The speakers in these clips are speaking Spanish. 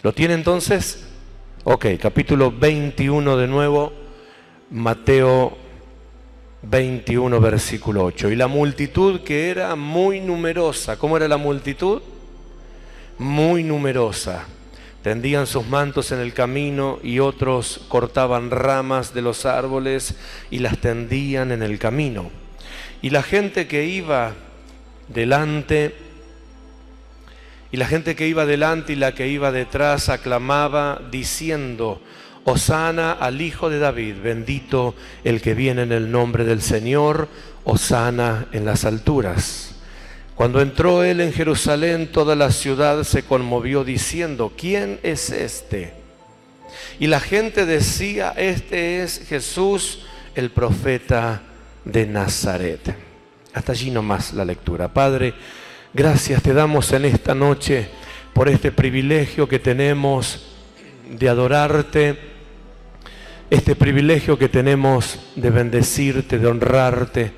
¿Lo tiene entonces? Ok, capítulo 21 de nuevo, Mateo 21, versículo 8. Y la multitud, que era muy numerosa. ¿Cómo era la multitud? Muy numerosa. Tendían sus mantos en el camino y otros cortaban ramas de los árboles y las tendían en el camino. Y la gente que iba delante y la que iba detrás aclamaba diciendo: Hosana al Hijo de David, bendito el que viene en el nombre del Señor, hosana en las alturas. Cuando entró él en Jerusalén, toda la ciudad se conmovió diciendo: ¿quién es este? Y la gente decía: este es Jesús, el profeta de Nazaret. Hasta allí nomás la lectura. Padre, gracias te damos en esta noche por este privilegio que tenemos de adorarte, este privilegio que tenemos de bendecirte, de honrarte,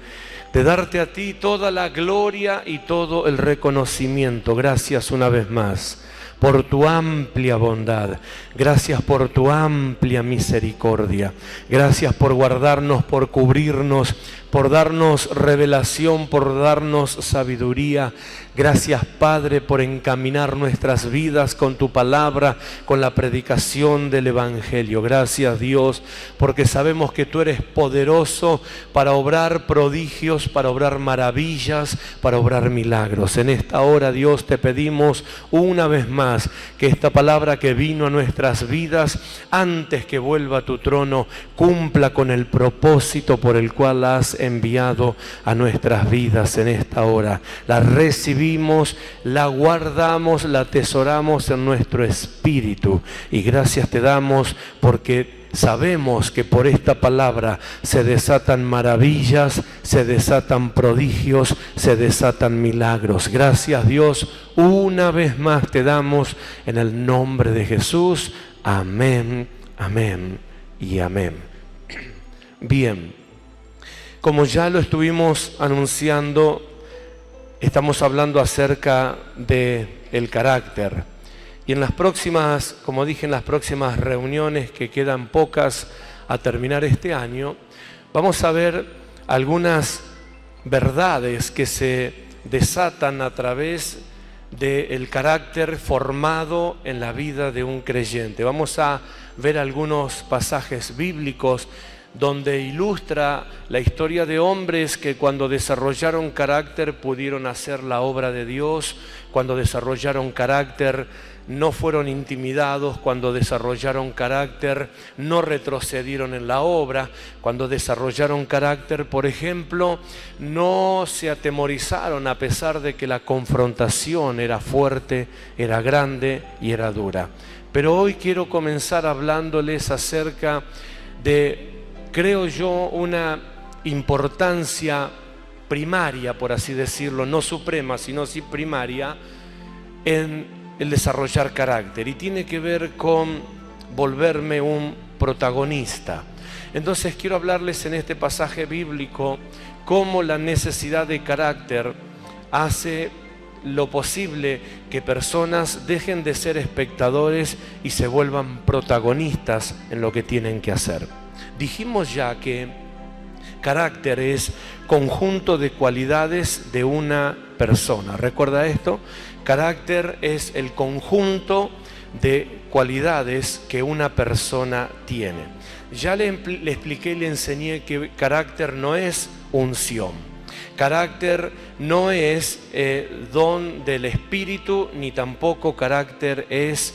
de darte a ti toda la gloria y todo el reconocimiento. Gracias una vez más por tu amplia bondad, gracias por tu amplia misericordia, gracias por guardarnos, por cubrirnos, por darnos revelación, por darnos sabiduría. Gracias, Padre, por encaminar nuestras vidas con tu palabra, con la predicación del Evangelio. Gracias, Dios, porque sabemos que tú eres poderoso para obrar prodigios, para obrar maravillas, para obrar milagros. En esta hora, Dios, te pedimos una vez más que esta palabra que vino a nuestras vidas, antes que vuelva a tu trono, cumpla con el propósito por el cual has enviado a nuestras vidas en esta hora. La recibimos, la guardamos, la atesoramos en nuestro espíritu y gracias te damos porque sabemos que por esta palabra se desatan maravillas, se desatan prodigios, se desatan milagros. Gracias, Dios, una vez más te damos en el nombre de Jesús. Amén, amén y amén. Bien, como ya lo estuvimos anunciando, estamos hablando acerca del carácter. Y en las próximas, como dije, en las próximas reuniones, que quedan pocas a terminar este año, vamos a ver algunas verdades que se desatan a través del carácter formado en la vida de un creyente. Vamos a ver algunos pasajes bíblicos donde ilustra la historia de hombres que cuando desarrollaron carácter pudieron hacer la obra de Dios, cuando desarrollaron carácter no fueron intimidados, cuando desarrollaron carácter no retrocedieron en la obra, cuando desarrollaron carácter, por ejemplo, no se atemorizaron a pesar de que la confrontación era fuerte, era grande y era dura. Pero hoy quiero comenzar hablándoles acerca de, creo yo, una importancia primaria, por así decirlo, no suprema, sino sí primaria, en el desarrollar carácter, y tiene que ver con volverme un protagonista. Entonces quiero hablarles en este pasaje bíblico cómo la necesidad de carácter hace lo posible que personas dejen de ser espectadores y se vuelvan protagonistas en lo que tienen que hacer. Dijimos ya que carácter es conjunto de cualidades de una persona. ¿Recuerda esto? Carácter es el conjunto de cualidades que una persona tiene. Ya le expliqué y le enseñé que carácter no es unción. Carácter no es don del Espíritu, ni tampoco carácter es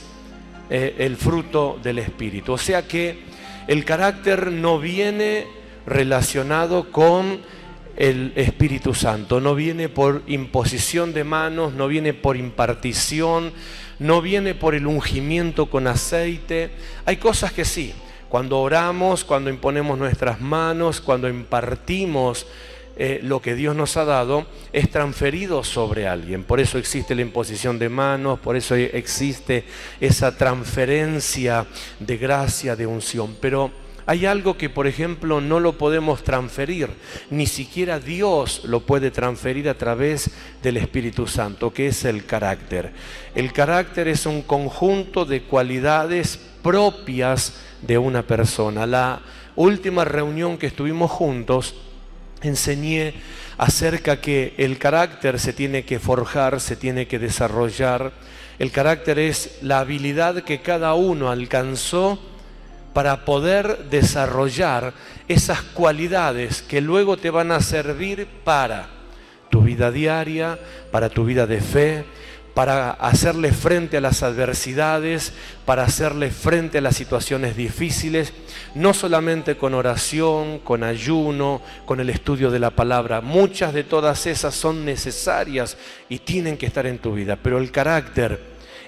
el fruto del Espíritu. O sea que el carácter no viene relacionado con el Espíritu Santo, no viene por imposición de manos, no viene por impartición, no viene por el ungimiento con aceite. Hay cosas que sí, cuando oramos, cuando imponemos nuestras manos, cuando impartimos lo que Dios nos ha dado, es transferido sobre alguien. Por eso existe la imposición de manos, por eso existe esa transferencia de gracia, de unción. Pero hay algo que, por ejemplo, no lo podemos transferir, ni siquiera Dios lo puede transferir a través del Espíritu Santo, que es el carácter. El carácter es un conjunto de cualidades propias de una persona. La última reunión que estuvimos juntos, enseñé acerca que el carácter se tiene que forjar, se tiene que desarrollar. El carácter es la habilidad que cada uno alcanzó para poder desarrollar esas cualidades que luego te van a servir para tu vida diaria, para tu vida de fe, para hacerle frente a las adversidades, para hacerle frente a las situaciones difíciles, no solamente con oración, con ayuno, con el estudio de la palabra. Muchas de todas esas son necesarias y tienen que estar en tu vida, pero el carácter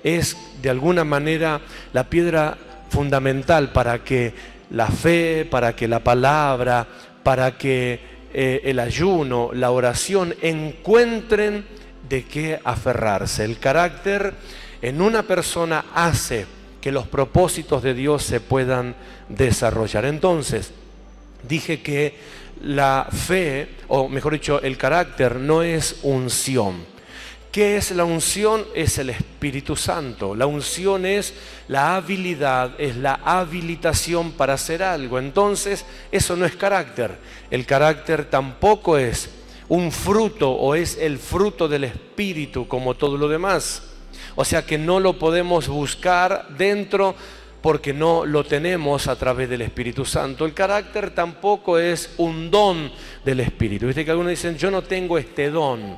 es de alguna manera la piedra fundamental para que la fe, para que la palabra, para que el ayuno, la oración encuentren de qué aferrarse. El carácter en una persona hace que los propósitos de Dios se puedan desarrollar. Entonces, dije que la fe, o mejor dicho, el carácter no es unción. ¿Qué es la unción? Es el Espíritu Santo. La unción es la habilidad, es la habilitación para hacer algo. Entonces, eso no es carácter. El carácter tampoco es un fruto o es el fruto del Espíritu como todo lo demás. O sea que no lo podemos buscar dentro porque no lo tenemos a través del Espíritu Santo. El carácter tampoco es un don del Espíritu. Viste que algunos dicen, yo no tengo este don.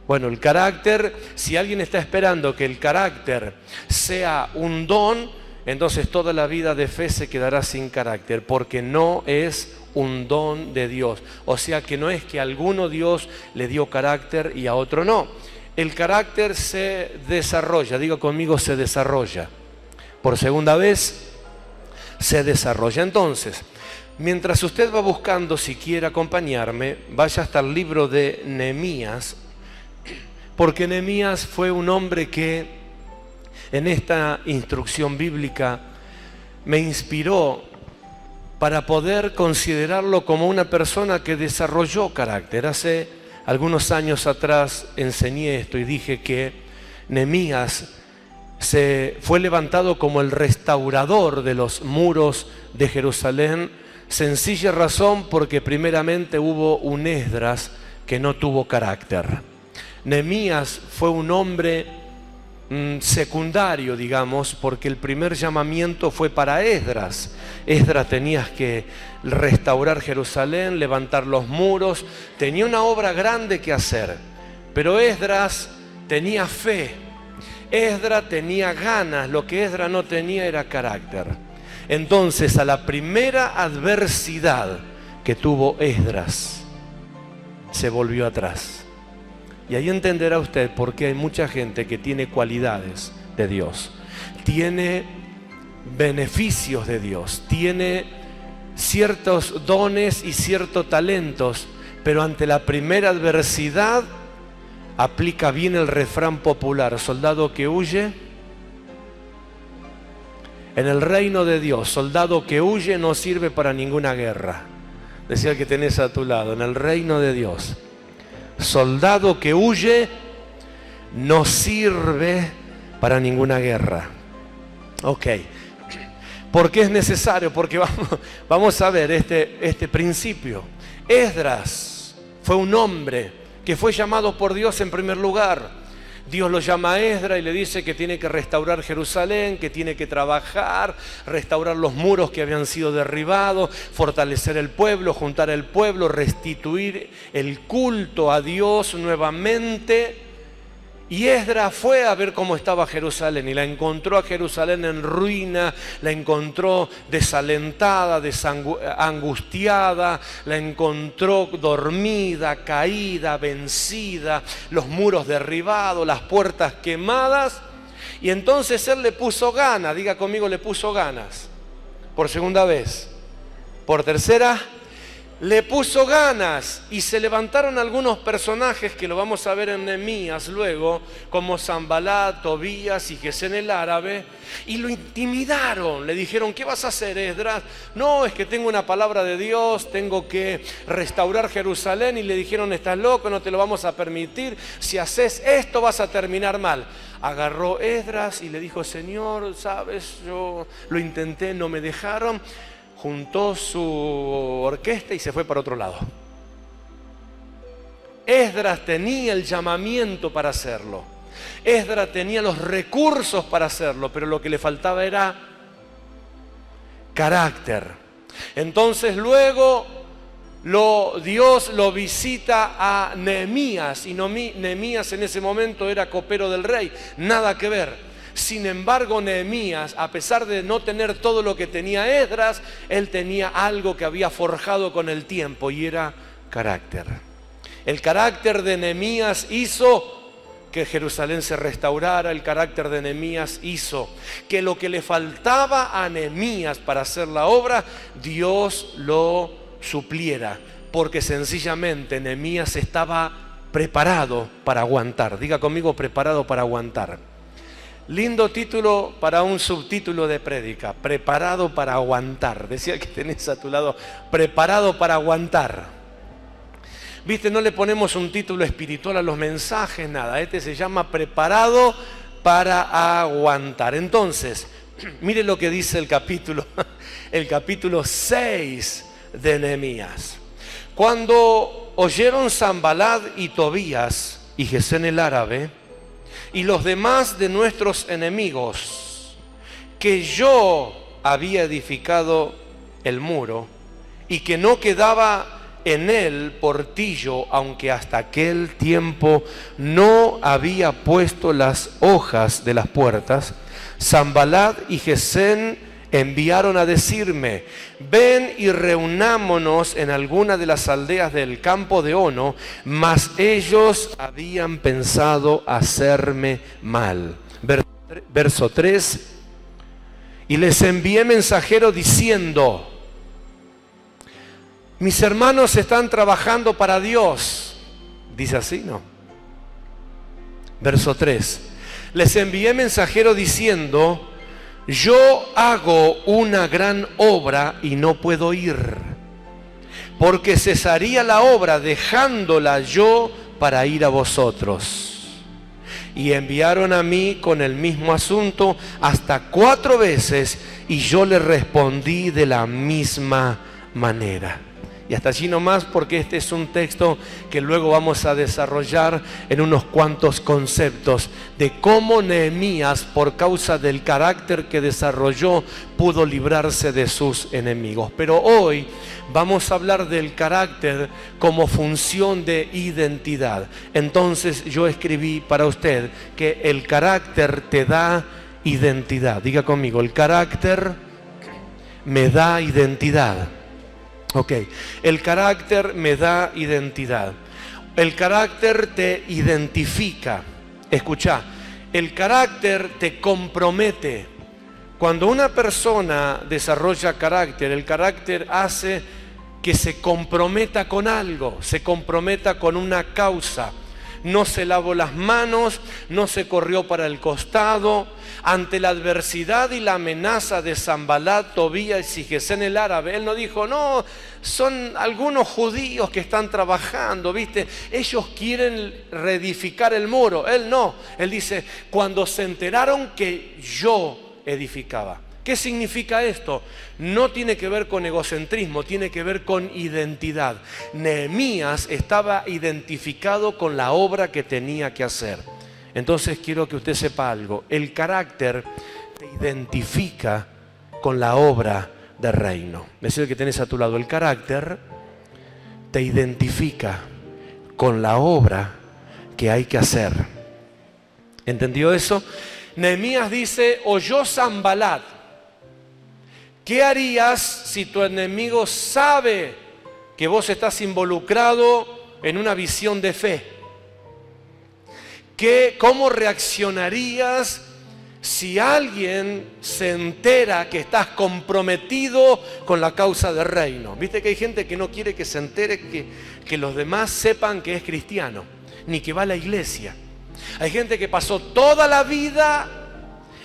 Bueno, el carácter, si alguien está esperando que el carácter sea un don, entonces toda la vida de fe se quedará sin carácter, porque no es un don de Dios. O sea que no es que a alguno Dios le dio carácter y a otro no. El carácter se desarrolla, digo conmigo, se desarrolla. Por segunda vez, se desarrolla. Entonces, mientras usted va buscando, si quiere acompañarme, vaya hasta el libro de Nehemías, porque Nehemías fue un hombre que en esta instrucción bíblica me inspiró para poder considerarlo como una persona que desarrolló carácter. Hace algunos años atrás enseñé esto y dije que Nehemías fue levantado como el restaurador de los muros de Jerusalén, sencilla razón porque primeramente hubo un Esdras que no tuvo carácter. Nehemías fue un hombre secundario, digamos, porque el primer llamamiento fue para Esdras. Esdras tenía que restaurar Jerusalén, levantar los muros, tenía una obra grande que hacer, pero Esdras tenía fe, Esdras tenía ganas, lo que Esdras no tenía era carácter. Entonces, a la primera adversidad que tuvo Esdras, se volvió atrás. Y ahí entenderá usted por qué hay mucha gente que tiene cualidades de Dios, tiene beneficios de Dios, tiene ciertos dones y ciertos talentos, pero ante la primera adversidad aplica bien el refrán popular: soldado que huye, en el reino de Dios, soldado que huye no sirve para ninguna guerra. Decía el que tenés a tu lado, en el reino de Dios, soldado que huye no sirve para ninguna guerra. Ok. ¿Por qué es necesario? Porque vamos a ver este principio. Esdras fue un hombre que fue llamado por Dios en primer lugar. Dios lo llama a Esdras y le dice que tiene que restaurar Jerusalén, que tiene que trabajar, restaurar los muros que habían sido derribados, fortalecer el pueblo, juntar el pueblo, restituir el culto a Dios nuevamente. Y Esdras fue a ver cómo estaba Jerusalén y la encontró a Jerusalén en ruina, la encontró desalentada, angustiada, la encontró dormida, caída, vencida, los muros derribados, las puertas quemadas. Y entonces él le puso ganas, diga conmigo, le puso ganas. Por segunda vez, por tercera, le puso ganas y se levantaron algunos personajes que lo vamos a ver en Nehemías luego, como Sanbalat, Tobías y Gesén el árabe, y lo intimidaron. Le dijeron: ¿qué vas a hacer, Esdras? No, es que tengo una palabra de Dios, tengo que restaurar Jerusalén. Y le dijeron: estás loco, no te lo vamos a permitir, si haces esto vas a terminar mal. Agarró Esdras y le dijo: Señor, sabes, yo lo intenté, no me dejaron. Juntó su orquesta y se fue para otro lado. Esdras tenía el llamamiento para hacerlo. Esdras tenía los recursos para hacerlo, pero lo que le faltaba era carácter. Entonces luego Dios lo visita a Nehemías, y Nehemías en ese momento era copero del rey, nada que ver. Sin embargo, Nehemías, a pesar de no tener todo lo que tenía Esdras, él tenía algo que había forjado con el tiempo, y era carácter. El carácter de Nehemías hizo que Jerusalén se restaurara. El carácter de Nehemías hizo que lo que le faltaba a Nehemías para hacer la obra, Dios lo supliera, porque sencillamente Nehemías estaba preparado para aguantar. Diga conmigo: preparado para aguantar. Lindo título para un subtítulo de prédica: preparado para aguantar. Decía que tenés a tu lado: preparado para aguantar. Viste, no le ponemos un título espiritual a los mensajes, nada. Este se llama preparado para aguantar. Entonces, mire lo que dice el capítulo 6 de Nehemías. Cuando oyeron Sanbalat y Tobías y Gesén el árabe y los demás de nuestros enemigos que yo había edificado el muro y que no quedaba en él portillo, aunque hasta aquel tiempo no había puesto las hojas de las puertas, Sanbalat y Gesén enviaron a decirme: ven y reunámonos en alguna de las aldeas del campo de Ono. Mas ellos habían pensado hacerme mal. Verso 3: y les envié mensajero diciendo: mis hermanos están trabajando para Dios. Dice así, ¿no? Verso 3: les envié mensajero diciendo: yo hago una gran obra y no puedo ir, porque cesaría la obra dejándola yo para ir a vosotros. Y enviaron a mí con el mismo asunto hasta 4 veces, y yo les respondí de la misma manera. Y hasta allí nomás, porque este es un texto que luego vamos a desarrollar en unos cuantos conceptos de cómo Nehemías, por causa del carácter que desarrolló, pudo librarse de sus enemigos. Pero hoy vamos a hablar del carácter como función de identidad. Entonces yo escribí para usted que el carácter te da identidad. Diga conmigo: el carácter me da identidad. Ok, el carácter me da identidad. El carácter te identifica. Escucha, el carácter te compromete. Cuando una persona desarrolla carácter, el carácter hace que se comprometa con algo, se comprometa con una causa. No se lavó las manos, no se corrió para el costado. Ante la adversidad y la amenaza de Sanbalat, Tobías y Gesén el árabe, él no dijo: no, son algunos judíos que están trabajando, ¿viste? Ellos quieren reedificar el muro. Él no, él dice: cuando se enteraron que yo edificaba. ¿Qué significa esto? No tiene que ver con egocentrismo, tiene que ver con identidad. Nehemías estaba identificado con la obra que tenía que hacer. Entonces quiero que usted sepa algo: el carácter te identifica con la obra del reino. Es decir, que tenés a tu lado: el carácter te identifica con la obra que hay que hacer. ¿Entendió eso? Nehemías dice: oyó Sanbalat. ¿Qué harías si tu enemigo sabe que vos estás involucrado en una visión de fe? ¿Cómo reaccionarías si alguien se entera que estás comprometido con la causa del reino. Viste que hay gente que no quiere que se entere, que los demás sepan que es cristiano, ni que va a la iglesia. Hay gente que pasó toda la vida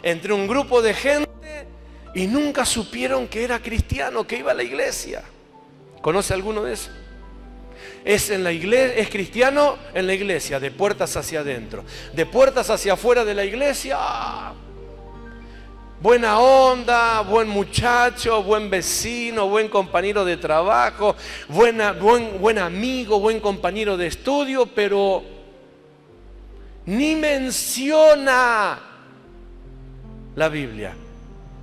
entre un grupo de gente y nunca supieron que era cristiano, que iba a la iglesia. ¿Conoce alguno de esos? Es en la iglesia, es cristiano en la iglesia, de puertas hacia adentro. De puertas hacia afuera de la iglesia, buena onda, buen muchacho, buen vecino, buen compañero de trabajo, buen amigo, buen compañero de estudio, pero ni menciona la Biblia,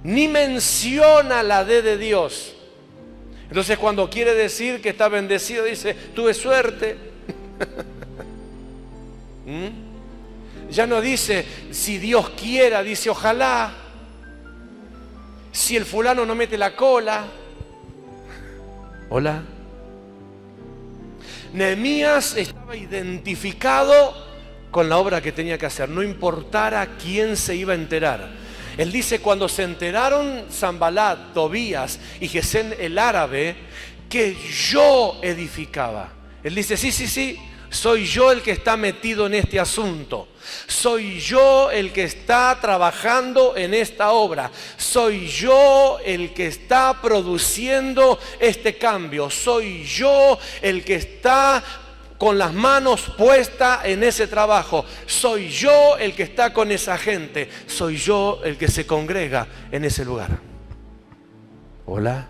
ni menciona la D de Dios. Entonces cuando quiere decir que está bendecido, dice, tuve suerte. Ya no dice, si Dios quiera, dice, ojalá. Si el fulano no mete la cola. Hola. Nehemías estaba identificado con la obra que tenía que hacer, no importara quién se iba a enterar. Él dice, cuando se enteraron Sanbalat, Tobías y Gesén el árabe, que yo edificaba. Él dice, sí, soy yo el que está metido en este asunto. Soy yo el que está trabajando en esta obra. Soy yo el que está produciendo este cambio. Soy yo el que está con las manos puestas en ese trabajo. Soy yo el que está con esa gente. Soy yo el que se congrega en ese lugar. Hola.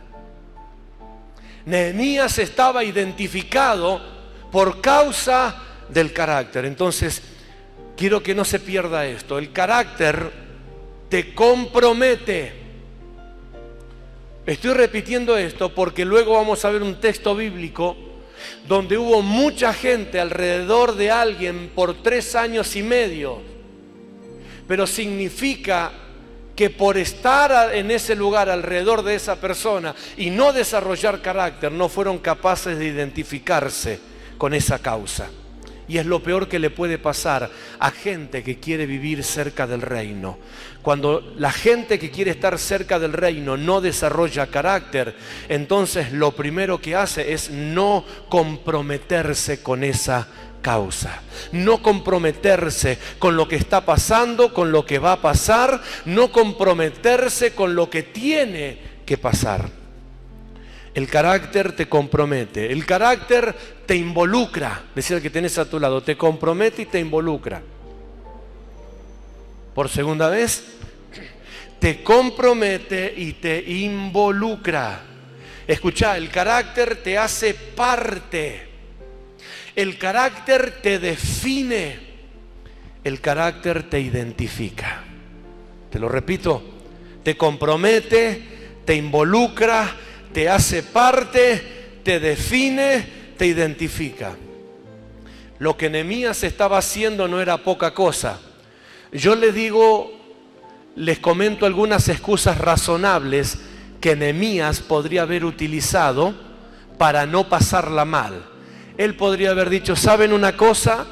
Nehemías estaba identificado por causa del carácter. Entonces, quiero que no se pierda esto. El carácter te compromete. Estoy repitiendo esto porque luego vamos a ver un texto bíblico donde hubo mucha gente alrededor de alguien por 3 años y medio. Pero significa que por estar en ese lugar alrededor de esa persona y no desarrollar carácter, no fueron capaces de identificarse con esa causa. Y es lo peor que le puede pasar a gente que quiere vivir cerca del reino. Cuando la gente que quiere estar cerca del reino no desarrolla carácter, entonces lo primero que hace es no comprometerse con esa causa. No comprometerse con lo que está pasando, con lo que va a pasar, no comprometerse con lo que tiene que pasar. El carácter te compromete, el carácter te involucra. Decía el que tenés a tu lado, te compromete y te involucra. Por segunda vez, te compromete y te involucra. Escuchá, el carácter te hace parte. El carácter te define. El carácter te identifica. Te lo repito, te compromete, te involucra, te hace parte, te define, te identifica. Lo que Nehemías estaba haciendo no era poca cosa. Yo les comento algunas excusas razonables que Nehemías podría haber utilizado para no pasarla mal. Él podría haber dicho, ¿saben una cosa?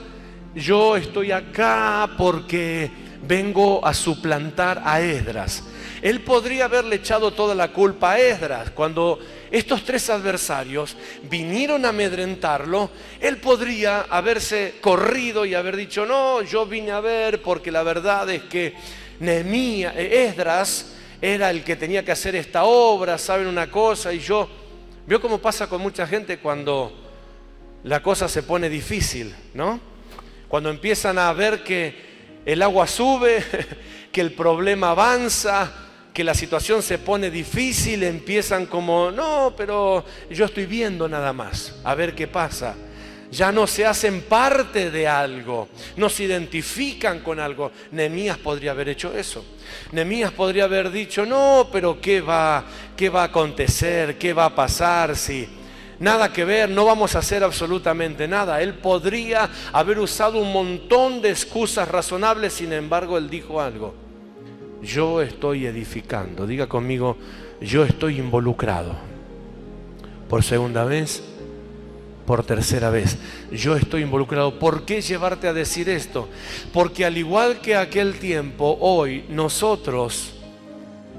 Yo estoy acá porque vengo a suplantar a Esdras. Él podría haberle echado toda la culpa a Esdras. Cuando estos 3 adversarios vinieron a amedrentarlo, él podría haberse corrido y haber dicho, no, yo vine a ver porque la verdad es que Esdras era el que tenía que hacer esta obra, ¿saben una cosa? Y yo, veo cómo pasa con mucha gente cuando la cosa se pone difícil, ¿no? Cuando empiezan a ver que el agua sube, que el problema avanza, que la situación se pone difícil, empiezan como, no, pero yo estoy viendo nada más, a ver qué pasa. Ya no se hacen parte de algo, no se identifican con algo. Nehemías podría haber hecho eso. Nehemías podría haber dicho, no, pero ¿qué va a acontecer? ¿Qué va a pasar si nada que ver? No vamos a hacer absolutamente nada. Él podría haber usado un montón de excusas razonables, sin embargo, él dijo algo. Yo estoy edificando. Diga conmigo, yo estoy involucrado. Por segunda vez, por tercera vez. Yo estoy involucrado. ¿Por qué llevarte a decir esto? Porque al igual que aquel tiempo, hoy nosotros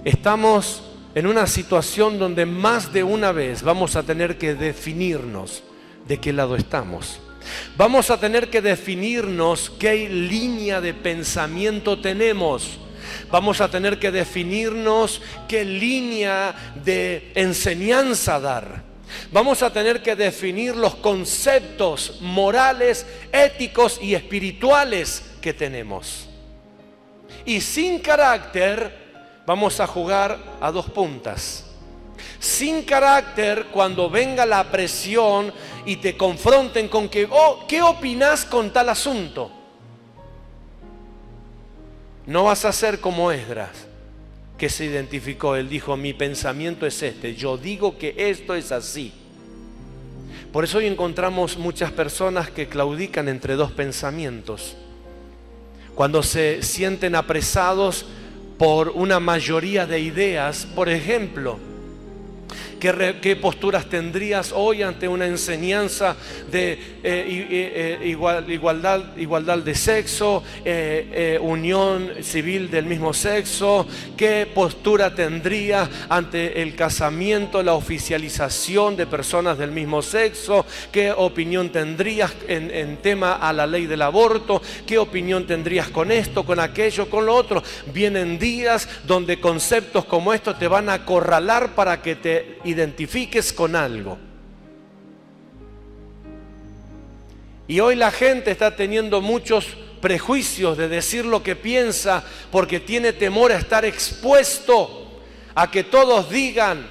estamos en una situación donde más de una vez vamos a tener que definirnos de qué lado estamos. Vamos a tener que definirnos qué línea de pensamiento tenemos. Vamos a tener que definirnos qué línea de enseñanza dar. Vamos a tener que definir los conceptos morales, éticos y espirituales que tenemos. Y sin carácter vamos a jugar a dos puntas. Sin carácter, cuando venga la presión y te confronten con que, ¿qué opinás con tal asunto? No vas a ser como Esdras, que se identificó. Él dijo, mi pensamiento es este, yo digo que esto es así. Por eso hoy encontramos muchas personas que claudican entre dos pensamientos. Cuando se sienten apresados por una mayoría de ideas, por ejemplo, ¿qué posturas tendrías hoy ante una enseñanza de igualdad de sexo, unión civil del mismo sexo? ¿Qué postura tendrías ante el casamiento, la oficialización de personas del mismo sexo? ¿Qué opinión tendrías en tema a la ley del aborto? ¿Qué opinión tendrías con esto, con aquello, con lo otro? Vienen días donde conceptos como estos te van a acorralar para que te identifiques con algo. Y hoy la gente está teniendo muchos prejuicios de decir lo que piensa porque tiene temor a estar expuesto a que todos digan,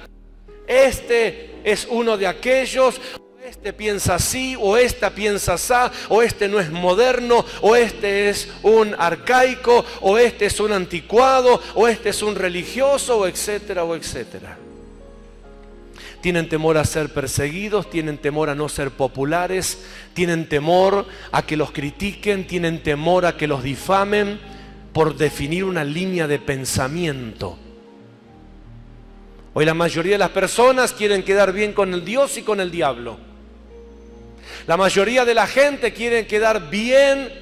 este es uno de aquellos, o este piensa así, o esta piensa así, o este no es moderno, o este es un arcaico, o este es un anticuado, o este es un religioso, o etcétera, o etcétera. Tienen temor a ser perseguidos, tienen temor a no ser populares, tienen temor a que los critiquen, tienen temor a que los difamen por definir una línea de pensamiento. Hoy la mayoría de las personas quieren quedar bien con el Dios y con el diablo. La mayoría de la gente quiere quedar bien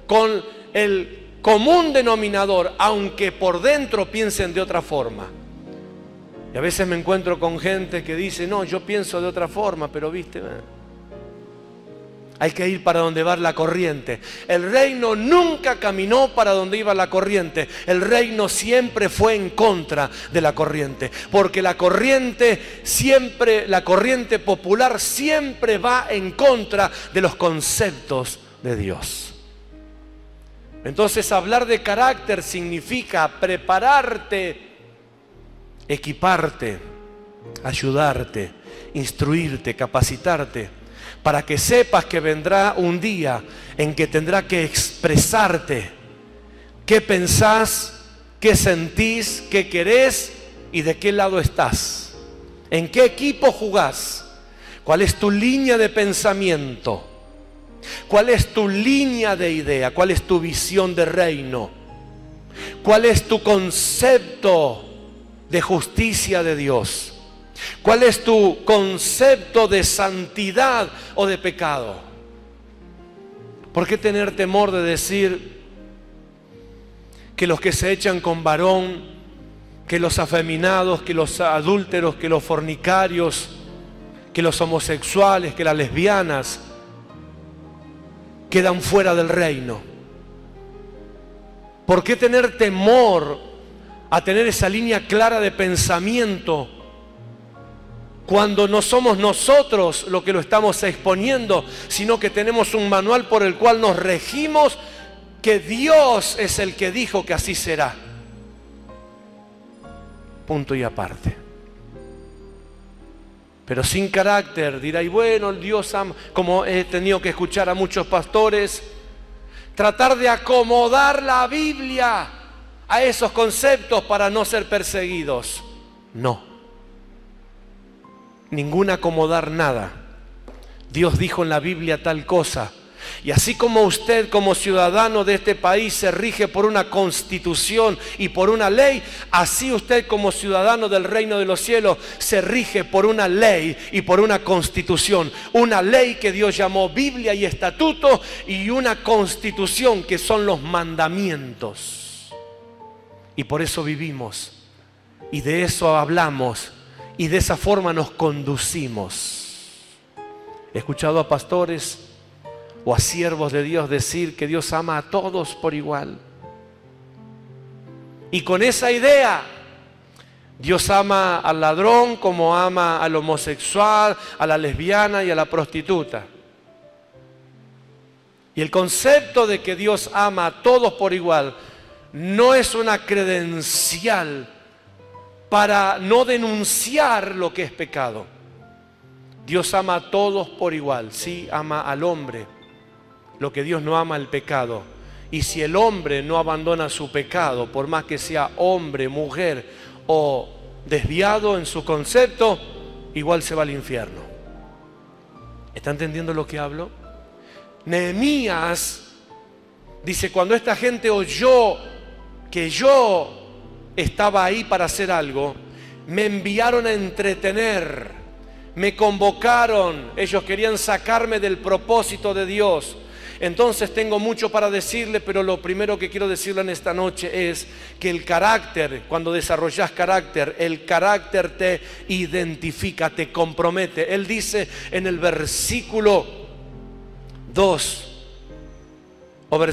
con el común denominador, aunque por dentro piensen de otra forma. Y a veces me encuentro con gente que dice, no, yo pienso de otra forma, pero viste, hay que ir para donde va la corriente. El reino nunca caminó para donde iba la corriente. El reino siempre fue en contra de la corriente. Porque la corriente popular siempre va en contra de los conceptos de Dios. Entonces hablar de carácter significa prepararte, equiparte, ayudarte, instruirte, capacitarte, para que sepas que vendrá un día en que tendrá que expresarte qué pensás, qué sentís, qué querés y de qué lado estás, en qué equipo jugás, cuál es tu línea de pensamiento, cuál es tu línea de idea, cuál es tu visión de reino, cuál es tu concepto de justicia de Dios, cuál es tu concepto de santidad o de pecado. ¿Por qué tener temor de decir que los que se echan con varón, que los afeminados, que los adúlteros, que los fornicarios, que los homosexuales, que las lesbianas quedan fuera del reino? ¿Por qué tener temor a tener esa línea clara de pensamiento cuando no somos nosotros los que lo estamos exponiendo, sino que tenemos un manual por el cual nos regimos, que Dios es el que dijo que así será? Punto y aparte. Pero sin carácter dirá, y bueno, el Dios ama, como he tenido que escuchar a muchos pastores, tratar de acomodar la Biblia a esos conceptos para no ser perseguidos. No. Ningún acomodar nada. Dios dijo en la Biblia tal cosa. Y así como usted como ciudadano de este país se rige por una constitución y por una ley, así usted como ciudadano del reino de los cielos se rige por una ley y por una constitución. Una ley que Dios llamó Biblia y estatuto, y una constitución que son los mandamientos. Y por eso vivimos, y de eso hablamos, y de esa forma nos conducimos. He escuchado a pastores o a siervos de Dios decir que Dios ama a todos por igual. Y con esa idea, Dios ama al ladrón como ama al homosexual, a la lesbiana y a la prostituta. Y el concepto de que Dios ama a todos por igual no es una credencial para no denunciar lo que es pecado. Dios ama a todos por igual. Sí, ama al hombre. Lo que Dios no ama, el pecado. Y si el hombre no abandona su pecado, por más que sea hombre, mujer o desviado en su concepto, igual se va al infierno. ¿Está entendiendo lo que hablo? Nehemías dice: cuando esta gente oyó que yo estaba ahí para hacer algo, me enviaron a entretener, me convocaron, ellos querían sacarme del propósito de Dios. Entonces tengo mucho para decirle, pero lo primero que quiero decirle en esta noche es que el carácter, cuando desarrollas carácter, el carácter te identifica, te compromete. Él dice en el versículo 2 o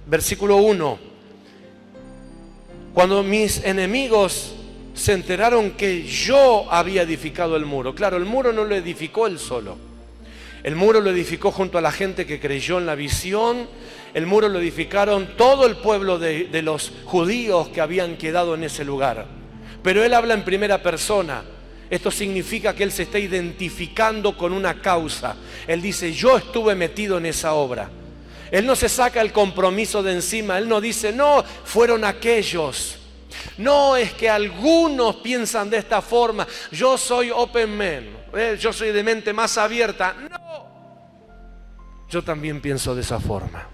versículo 1: cuando mis enemigos se enteraron que yo había edificado el muro. Claro, el muro no lo edificó él solo. El muro lo edificó junto a la gente que creyó en la visión. El muro lo edificaron todo el pueblo de los judíos que habían quedado en ese lugar. Pero él habla en primera persona. Esto significa que él se está identificando con una causa. Él dice: yo estuve metido en esa obra. Él no se saca el compromiso de encima. Él no dice: no, fueron aquellos. No, es que algunos piensan de esta forma. Yo soy open man. Yo soy de mente más abierta. No. Yo también pienso de esa forma.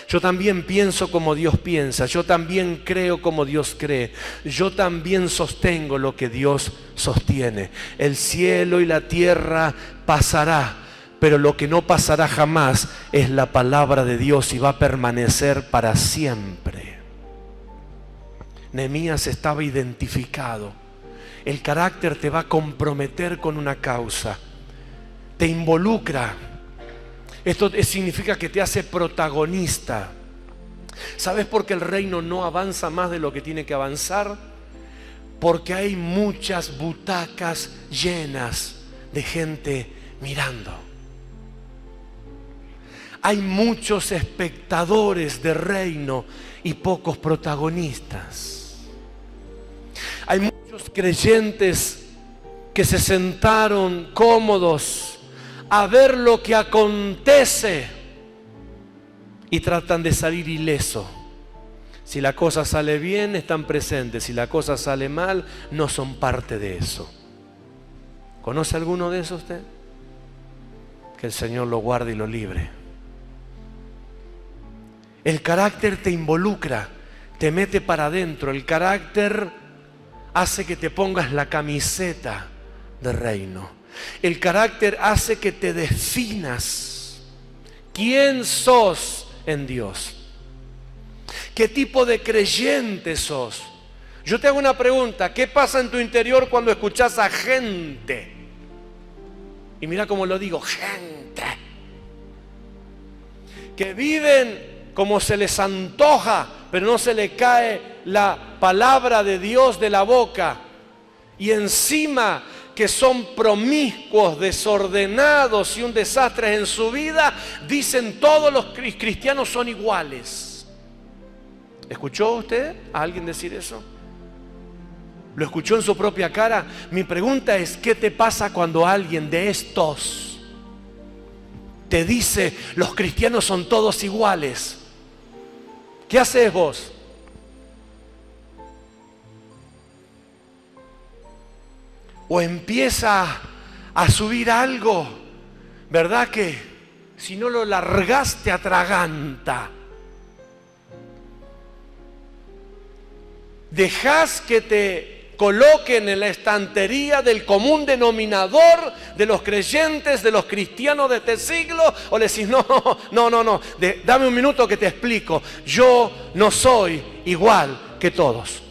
Yo también pienso como Dios piensa. Yo también creo como Dios cree. Yo también sostengo lo que Dios sostiene. El cielo y la tierra pasará, pero lo que no pasará jamás es la palabra de Dios, y va a permanecer para siempre. Nehemías estaba identificado. El carácter te va a comprometer con una causa. Te involucra. Esto significa que te hace protagonista. ¿Sabes por qué el reino no avanza más de lo que tiene que avanzar? Porque hay muchas butacas llenas de gente mirando. Hay muchos espectadores de reino y pocos protagonistas. Hay muchos creyentes que se sentaron cómodos a ver lo que acontece y tratan de salir ileso. Si la cosa sale bien, están presentes. Si la cosa sale mal, no son parte de eso. ¿Conoce alguno de esos usted? Que el Señor lo guarde y lo libre. El carácter te involucra, te mete para adentro. El carácter hace que te pongas la camiseta de reino. El carácter hace que te definas. ¿Quién sos en Dios? ¿Qué tipo de creyente sos? Yo te hago una pregunta: ¿qué pasa en tu interior cuando escuchas a gente? Y mira cómo lo digo, gente que viven como se les antoja, pero no se le cae la palabra de Dios de la boca. Y encima que son promiscuos, desordenados y un desastre en su vida, dicen todos los cristianos son iguales. ¿Escuchó usted a alguien decir eso? ¿Lo escuchó en su propia cara? Mi pregunta es: ¿qué te pasa cuando alguien de estos te dice los cristianos son todos iguales? ¿Qué haces vos? O empieza a subir algo, ¿verdad? Que Si no lo largás, te atraganta. Dejás que te coloquen en la estantería del común denominador de los creyentes, de los cristianos de este siglo, o le decís, no, dame un minuto que te explico. Yo no soy igual que todos.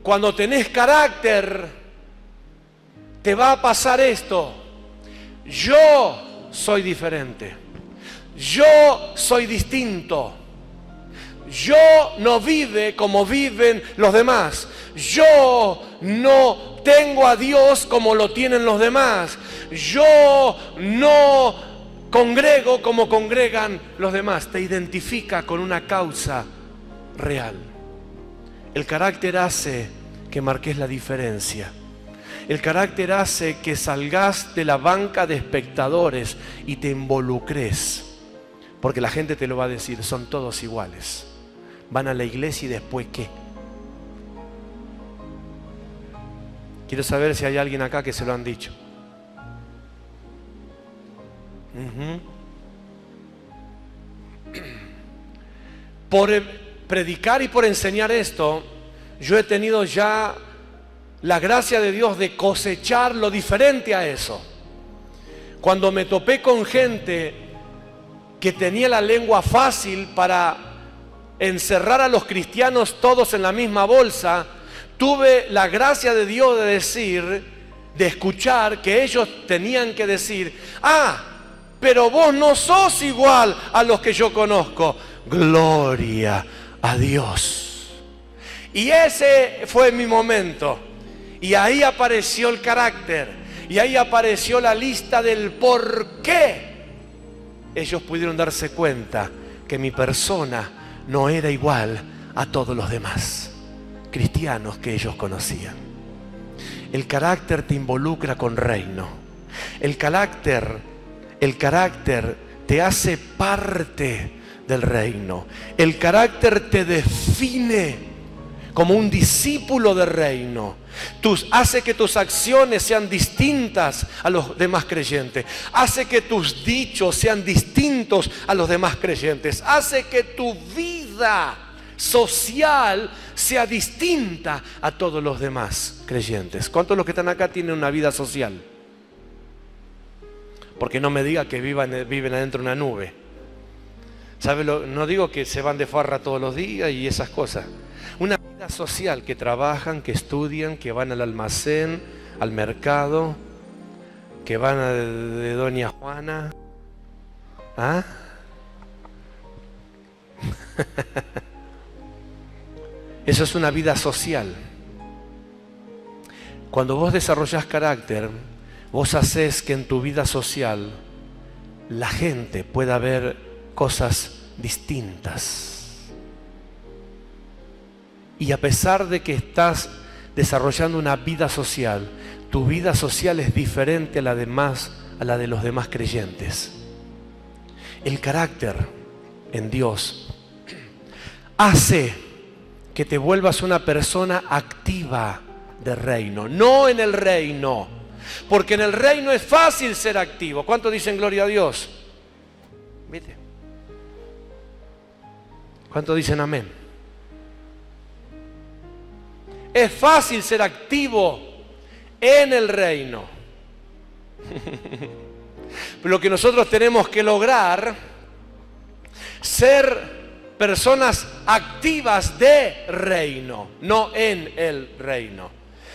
Cuando tenés carácter, te va a pasar esto. Yo soy diferente. Yo soy distinto. Yo no vive como viven los demás. Yo no tengo a Dios como lo tienen los demás. Yo no congrego como congregan los demás. Te identifica con una causa real. El carácter hace que marques la diferencia. El carácter hace que salgas de la banca de espectadores y te involucres. Porque la gente te lo va a decir, son todos iguales. Van a la iglesia y después ¿qué? Quiero saber si hay alguien acá que se lo han dicho. Por predicar y por enseñar esto, yo he tenido ya la gracia de Dios de cosechar lo diferente a eso. Cuando me topé con gente que tenía la lengua fácil para encerrar a los cristianos todos en la misma bolsa, tuve la gracia de Dios de decir, de escuchar que ellos tenían que decir, pero vos no sos igual a los que yo conozco. Gloria a Dios. Y ese fue mi momento. Y ahí apareció el carácter. Y ahí apareció la lista del por qué. Ellos pudieron darse cuenta que mi persona no era igual a todos los demás cristianos que ellos conocían. El carácter te involucra con reino. El carácter te hace parte del reino. El carácter te define como un discípulo del reino. Hace que tus acciones sean distintas a los demás creyentes. Hace que tus dichos sean distintos a los demás creyentes. Hace que tu vida social sea distinta a todos los demás creyentes. ¿Cuántos de los que están acá tienen una vida social? Porque no me diga que viven adentro de una nube. ¿Sabe? No digo que se van de farra todos los días y esas cosas. Una vida social, que trabajan, que estudian, que van al almacén, al mercado, que van de Doña Juana. Eso es una vida social. Cuando vos desarrollás carácter, vos haces que en tu vida social la gente pueda ver cosas distintas. Y a pesar de que estás desarrollando una vida social, tu vida social es diferente a la de los demás creyentes. El carácter en Dios hace que te vuelvas una persona activa de reino, no en el reino, porque en el reino es fácil ser activo. ¿Cuántos dicen gloria a Dios? ¿Viste? ¿Cuántos dicen amén? Es fácil ser activo en el reino. Pero lo que nosotros tenemos que lograr, ser personas activas de reino, no en el reino,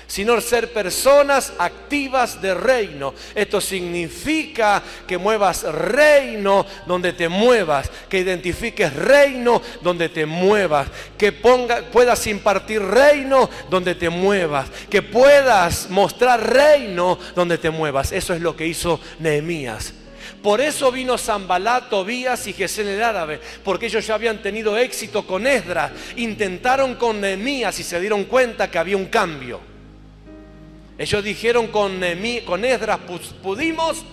sino ser personas activas de reino. Esto significa que muevas reino donde te muevas, que identifiques reino donde te muevas, que puedas impartir reino donde te muevas, que puedas mostrar reino donde te muevas. Eso es lo que hizo Nehemías. Por eso vino Sanbalat, Tobías y Gesem el árabe, porque ellos ya habían tenido éxito con Esdras. Intentaron con Nehemías y se dieron cuenta que había un cambio. Ellos dijeron con Esdras pudimos,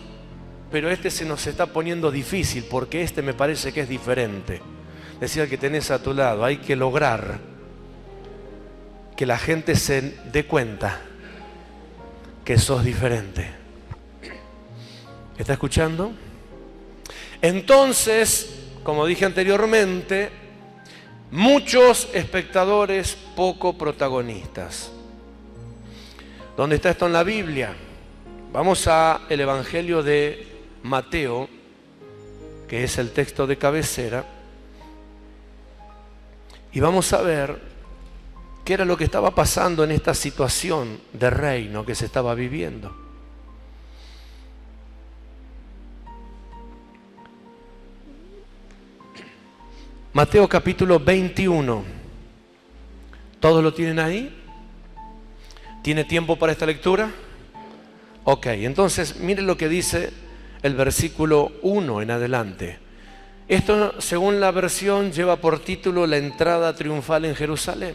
pero este se nos está poniendo difícil porque este me parece que es diferente. Decía el que tenés a tu lado, hay que lograr que la gente se dé cuenta que sos diferente. ¿Está escuchando? Entonces, como dije anteriormente, muchos espectadores, poco protagonistas. ¿Dónde está esto en la Biblia? Vamos al Evangelio de Mateo, que es el texto de cabecera, y vamos a ver qué era lo que estaba pasando en esta situación de reino que se estaba viviendo. Mateo capítulo 21. ¿Todos lo tienen ahí? ¿Tiene tiempo para esta lectura? Ok, entonces miren lo que dice el versículo 1 en adelante. Esto, según la versión, lleva por título la entrada triunfal en Jerusalén.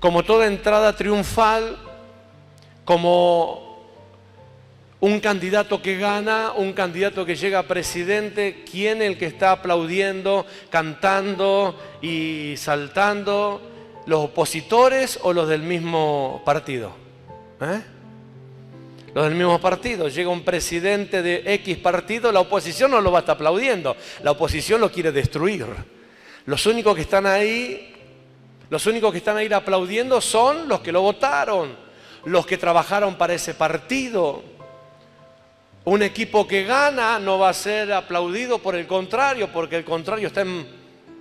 Como toda entrada triunfal, como un candidato que gana, un candidato que llega a presidente, ¿quién es el que está aplaudiendo, cantando y saltando? ¿Los opositores o los del mismo partido? Los del mismo partido. Llega un presidente de X partido, la oposición no lo va a estar aplaudiendo, la oposición lo quiere destruir. Los únicos que están ahí aplaudiendo son los que lo votaron, los que trabajaron para ese partido. Un equipo que gana no va a ser aplaudido por el contrario, porque el contrario está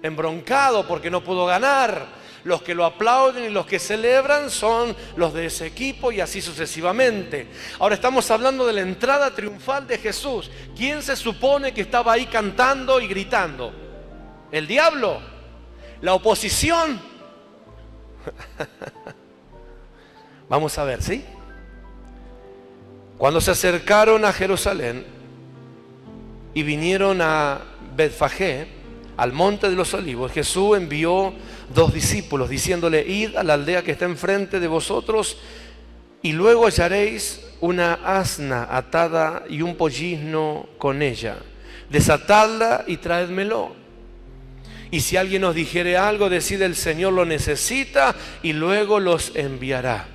embroncado porque no pudo ganar. Los que lo aplauden y los que celebran son los de ese equipo y así sucesivamente. Ahora estamos hablando de la entrada triunfal de Jesús. ¿Quién se supone que estaba ahí cantando y gritando? ¿El diablo? ¿La oposición? Vamos a ver, ¿sí? Cuando se acercaron a Jerusalén y vinieron a Betfagé, al monte de los olivos, Jesús envió 2 discípulos diciéndole: id a la aldea que está enfrente de vosotros y luego hallaréis una asna atada y un pollino con ella. Desatadla y traédmelo. Y si alguien os dijere algo, decid: el Señor lo necesita, y luego los enviará.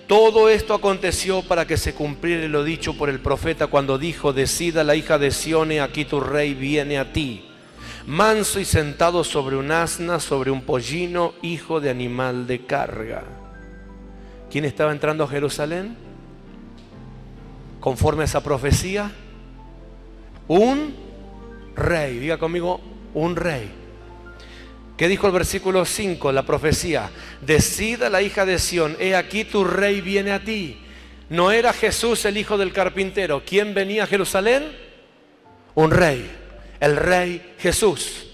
Todo esto aconteció para que se cumpliera lo dicho por el profeta cuando dijo: decida la hija de Sión, aquí tu rey viene a ti, manso y sentado sobre un asna, sobre un pollino, hijo de animal de carga. ¿Quién estaba entrando a Jerusalén? Conforme a esa profecía, un rey. Diga conmigo, un rey. ¿Qué dijo el versículo 5? La profecía: decida la hija de Sión, he aquí tu rey viene a ti. No era Jesús el hijo del carpintero. ¿Quién venía a Jerusalén? Un rey. El rey Jesús.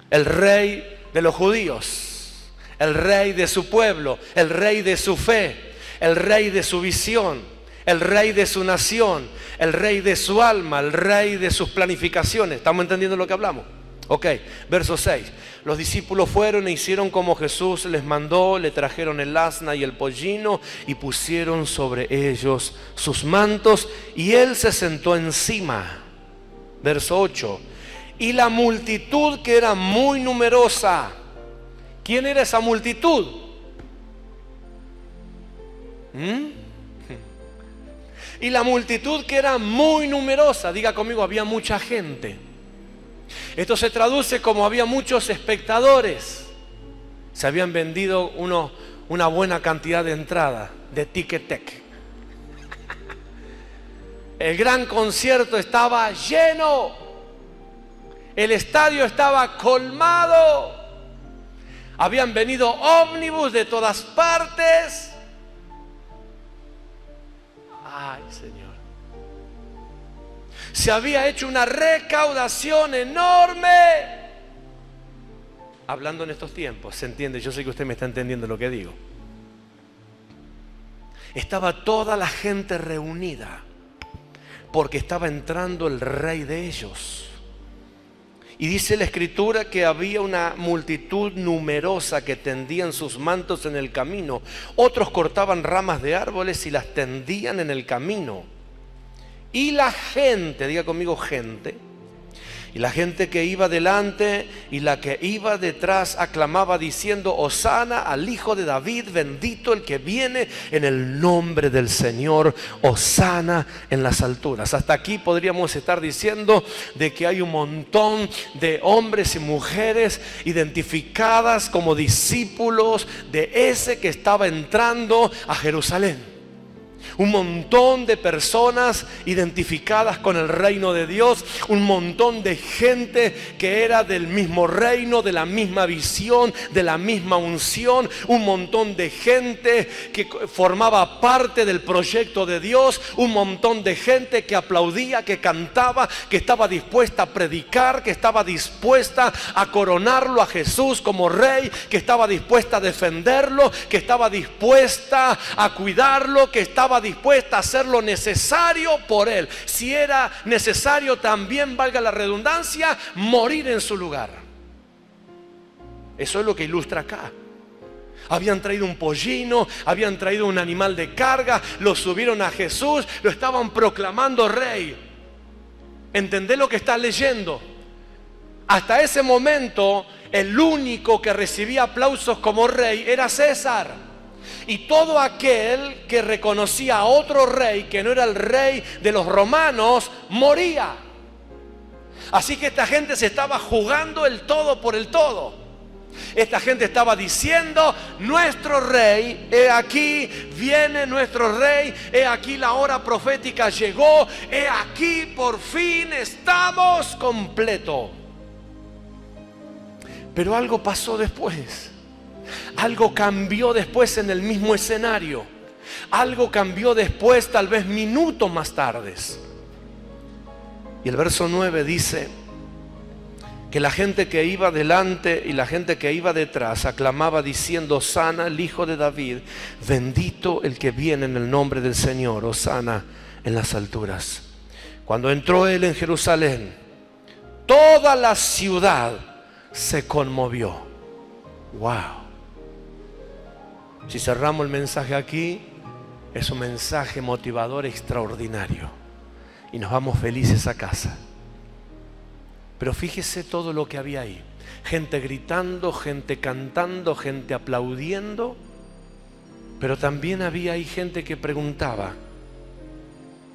El rey de los judíos. El rey de su pueblo. El rey de su fe. El rey de su visión. El rey de su nación. El rey de su alma. El rey de sus planificaciones. ¿Estamos entendiendo lo que hablamos? Ok, verso 6. Los discípulos fueron e hicieron como Jesús les mandó, le trajeron el asna y el pollino y pusieron sobre ellos sus mantos y él se sentó encima. Verso 8. Y la multitud, que era muy numerosa. ¿Quién era esa multitud? Y la multitud, que era muy numerosa. Diga conmigo, había mucha gente. Esto se traduce como había muchos espectadores. Se habían vendido una buena cantidad de entradas, de Ticketek. El gran concierto estaba lleno. El estadio estaba colmado. Habían venido ómnibus de todas partes. Ay, Señor. Se había hecho una recaudación enorme. Hablando en estos tiempos, ¿se entiende? Yo sé que usted me está entendiendo lo que digo. Estaba toda la gente reunida porque estaba entrando el rey de ellos. Y dice la escritura que había una multitud numerosa que tendían sus mantos en el camino. Otros cortaban ramas de árboles y las tendían en el camino. Y la gente, diga conmigo gente, Y la gente que iba delante y la que iba detrás aclamaba diciendo: Hosana al Hijo de David, bendito el que viene en el nombre del Señor, Hosana en las alturas. Hasta aquí podríamos estar diciendo de que hay un montón de hombres y mujeres identificadas como discípulos de ese que estaba entrando a Jerusalén. Un montón de personas identificadas con el reino de Dios, un montón de gente que era del mismo reino, de la misma visión, de la misma unción, un montón de gente que formaba parte del proyecto de Dios, un montón de gente que aplaudía, que cantaba, que estaba dispuesta a predicar, que estaba dispuesta a coronarlo a Jesús como rey, que estaba dispuesta a defenderlo, que estaba dispuesta a cuidarlo, que estaba dispuesta a hacer lo necesario por él. Si era necesario también, valga la redundancia, morir en su lugar. Eso es lo que ilustra acá. Habían traído un pollino, habían traído un animal de carga, lo subieron a Jesús, lo estaban proclamando rey. ¿Entendés lo que estás leyendo? Hasta ese momento, el único que recibía aplausos como rey era César. Y todo aquel que reconocía a otro rey que no era el rey de los romanos, moría. Así que esta gente se estaba jugando el todo por el todo. Esta gente estaba diciendo: nuestro rey, he aquí, viene nuestro rey, he aquí la hora profética llegó, he aquí por fin estamos completos. Pero algo pasó después. Algo cambió después en el mismo escenario. Algo cambió después, tal vez minutos más tarde. Y el verso 9 dice que la gente que iba delante y la gente que iba detrás aclamaba diciendo: Hosana el Hijo de David, bendito el que viene en el nombre del Señor, Hosana en las alturas. Cuando entró él en Jerusalén, toda la ciudad se conmovió. Wow. Si cerramos el mensaje aquí, es un mensaje motivador extraordinario. Y nos vamos felices a casa. Pero fíjese todo lo que había ahí. Gente gritando, gente cantando, gente aplaudiendo. Pero también había ahí gente que preguntaba.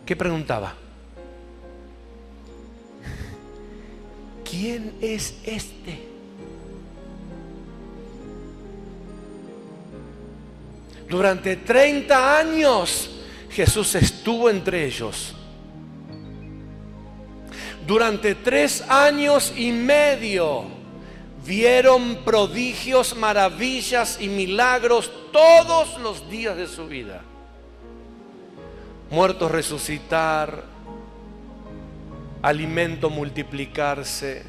¿Qué preguntaba? ¿Quién es este? Durante 30 años Jesús estuvo entre ellos. Durante 3 años y medio vieron prodigios, maravillas y milagros todos los días de su vida. Muertos resucitar, alimento multiplicarse,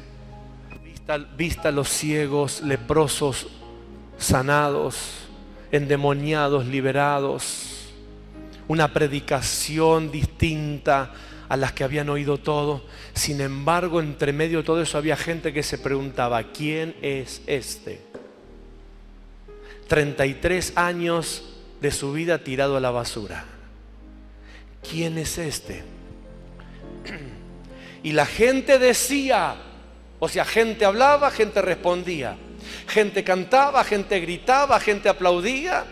vista a los ciegos, leprosos sanados, endemoniados liberados, una predicación distinta a las que habían oído todo. Sin embargo, entre medio de todo eso había gente que se preguntaba: ¿quién es este? 33 años de su vida tirado a la basura. ¿Quién es este? Y la gente decía, o sea, gente hablaba, gente respondía. Gente cantaba, gente gritaba, gente aplaudía,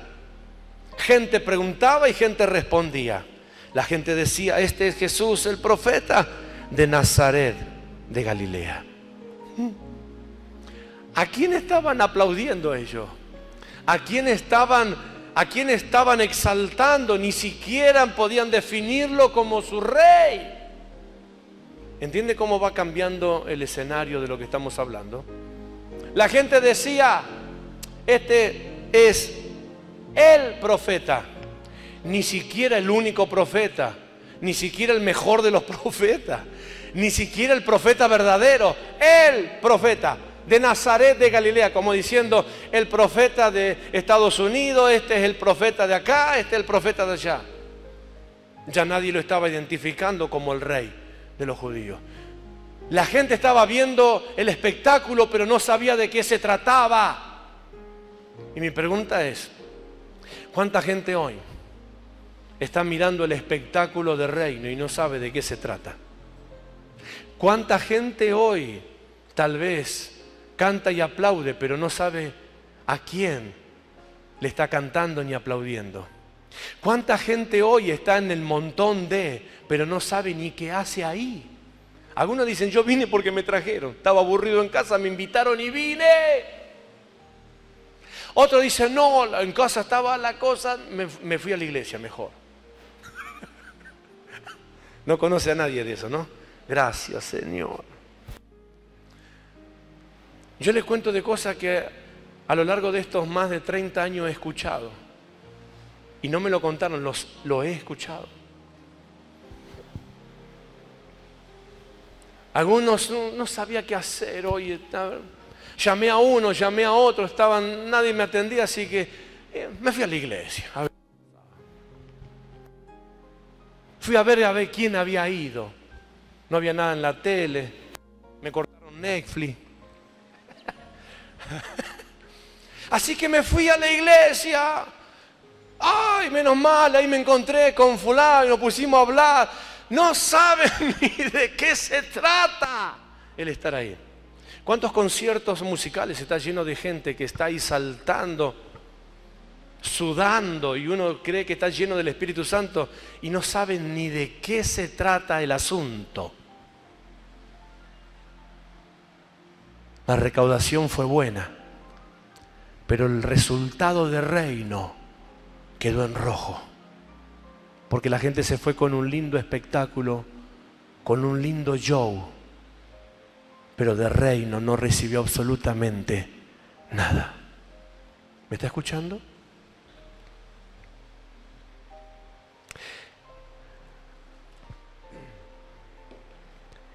gente preguntaba y gente respondía. La gente decía: este es Jesús, el profeta de Nazaret de Galilea. ¿A quién estaban aplaudiendo ellos? ¿A quién estaban exaltando? Ni siquiera podían definirlo como su rey. ¿Entiende cómo va cambiando el escenario de lo que estamos hablando? La gente decía: este es el profeta. Ni siquiera el único profeta, ni siquiera el mejor de los profetas, ni siquiera el profeta verdadero, el profeta de Nazaret de Galilea, como diciendo: el profeta de Estados Unidos, este es el profeta de acá, este es el profeta de allá. Ya nadie lo estaba identificando como el rey de los judíos. La gente estaba viendo el espectáculo, pero no sabía de qué se trataba. Y mi pregunta es: ¿cuánta gente hoy está mirando el espectáculo del reino y no sabe de qué se trata? ¿Cuánta gente hoy tal vez canta y aplaude, pero no sabe a quién le está cantando ni aplaudiendo? ¿Cuánta gente hoy está en el montón de, pero no sabe ni qué hace ahí? Algunos dicen, yo vine porque me trajeron. Estaba aburrido en casa, me invitaron y vine. Otros dicen, no, en casa estaba la cosa, me fui a la iglesia mejor. No conoce a nadie de eso, ¿no? Gracias, Señor. Yo les cuento de cosas que a lo largo de estos más de 30 años he escuchado. Y no me lo contaron, lo he escuchado. Algunos no sabía qué hacer hoy. Llamé a uno, llamé a otro, nadie me atendía, así que me fui a la iglesia. Fui a ver quién había ido. No había nada en la tele. Me cortaron Netflix. Así que me fui a la iglesia. Ay, menos mal, ahí me encontré con fulano y nos pusimos a hablar. No saben ni de qué se trata el estar ahí. ¿Cuántos conciertos musicales está lleno de gente que está ahí saltando, sudando, y uno cree que está lleno del Espíritu Santo y no saben ni de qué se trata el asunto? La recaudación fue buena, pero el resultado de reino quedó en rojo, porque la gente se fue con un lindo espectáculo, con un lindo show, pero de reino no recibió absolutamente nada. ¿Me está escuchando?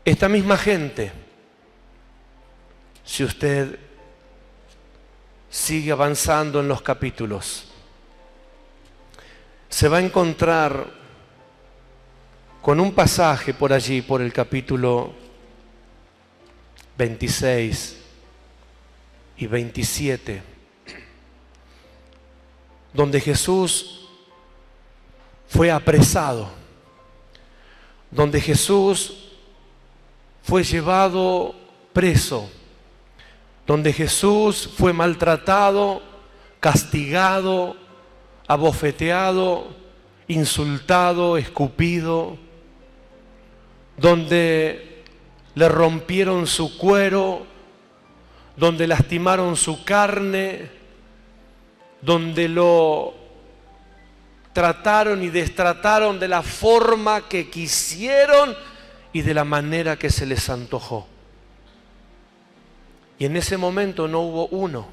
Esta misma gente, si usted sigue avanzando en los capítulos, se va a encontrar con un pasaje por allí, por el capítulo 26 y 27, donde Jesús fue apresado, donde Jesús fue llevado preso, donde Jesús fue maltratado, castigado, abofeteado, insultado, escupido, donde le rompieron su cuero, donde lastimaron su carne, donde lo trataron y destrataron de la forma que quisieron y de la manera que se les antojó. Y en ese momento no hubo uno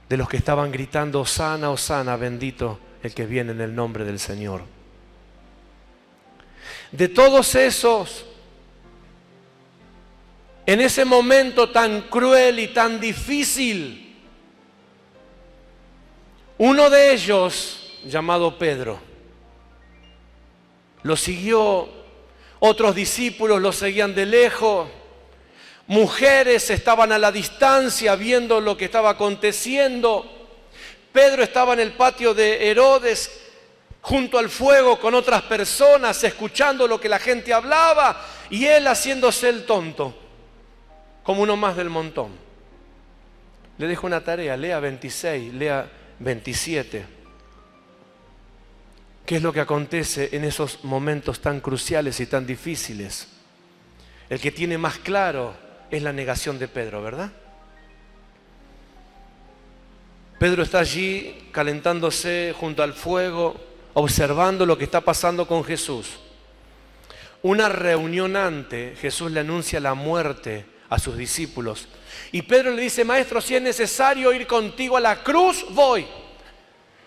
de los que estaban gritando, Hosana, Hosana, bendito el que viene en el nombre del Señor. De todos esos, en ese momento tan cruel y tan difícil, uno de ellos, llamado Pedro, lo siguió. Otros discípulos lo seguían de lejos. Mujeres estaban a la distancia viendo lo que estaba aconteciendo. Pedro estaba en el patio de Herodes junto al fuego con otras personas, escuchando lo que la gente hablaba, y él haciéndose el tonto, como uno más del montón. Le dejo una tarea, lea 26, lea 27. ¿Qué es lo que acontece en esos momentos tan cruciales y tan difíciles? El que tiene más claro es la negación de Pedro, ¿verdad? Pedro está allí calentándose junto al fuego, observando lo que está pasando con Jesús. Una reunión antes, Jesús le anuncia la muerte a sus discípulos. Y Pedro le dice, maestro, si es necesario ir contigo a la cruz, voy.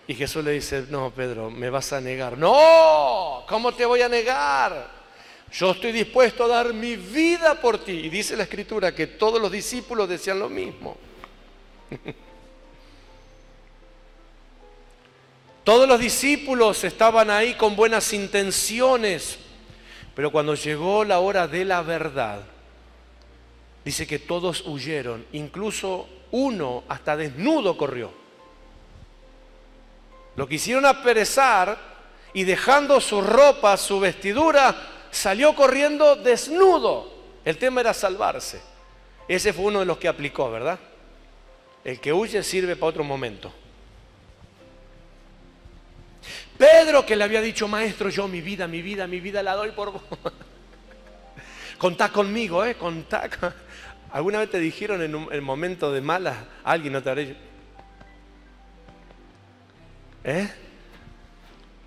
Y Jesús le dice, no, Pedro, me vas a negar. No, ¿cómo te voy a negar? Yo estoy dispuesto a dar mi vida por ti. Y dice la Escritura que todos los discípulos decían lo mismo. Todos los discípulos estaban ahí con buenas intenciones, pero cuando llegó la hora de la verdad, dice que todos huyeron, incluso uno hasta desnudo corrió. Lo quisieron apresar y dejando su ropa, su vestidura, salió corriendo desnudo. El tema era salvarse. Ese fue uno de los que aplicó, ¿verdad? El que huye sirve para otro momento. Pedro, que le había dicho, maestro, yo mi vida la doy por vos. Contá conmigo, contá. ¿Alguna vez te dijeron en un momento de malas, alguien no te habrá dicho?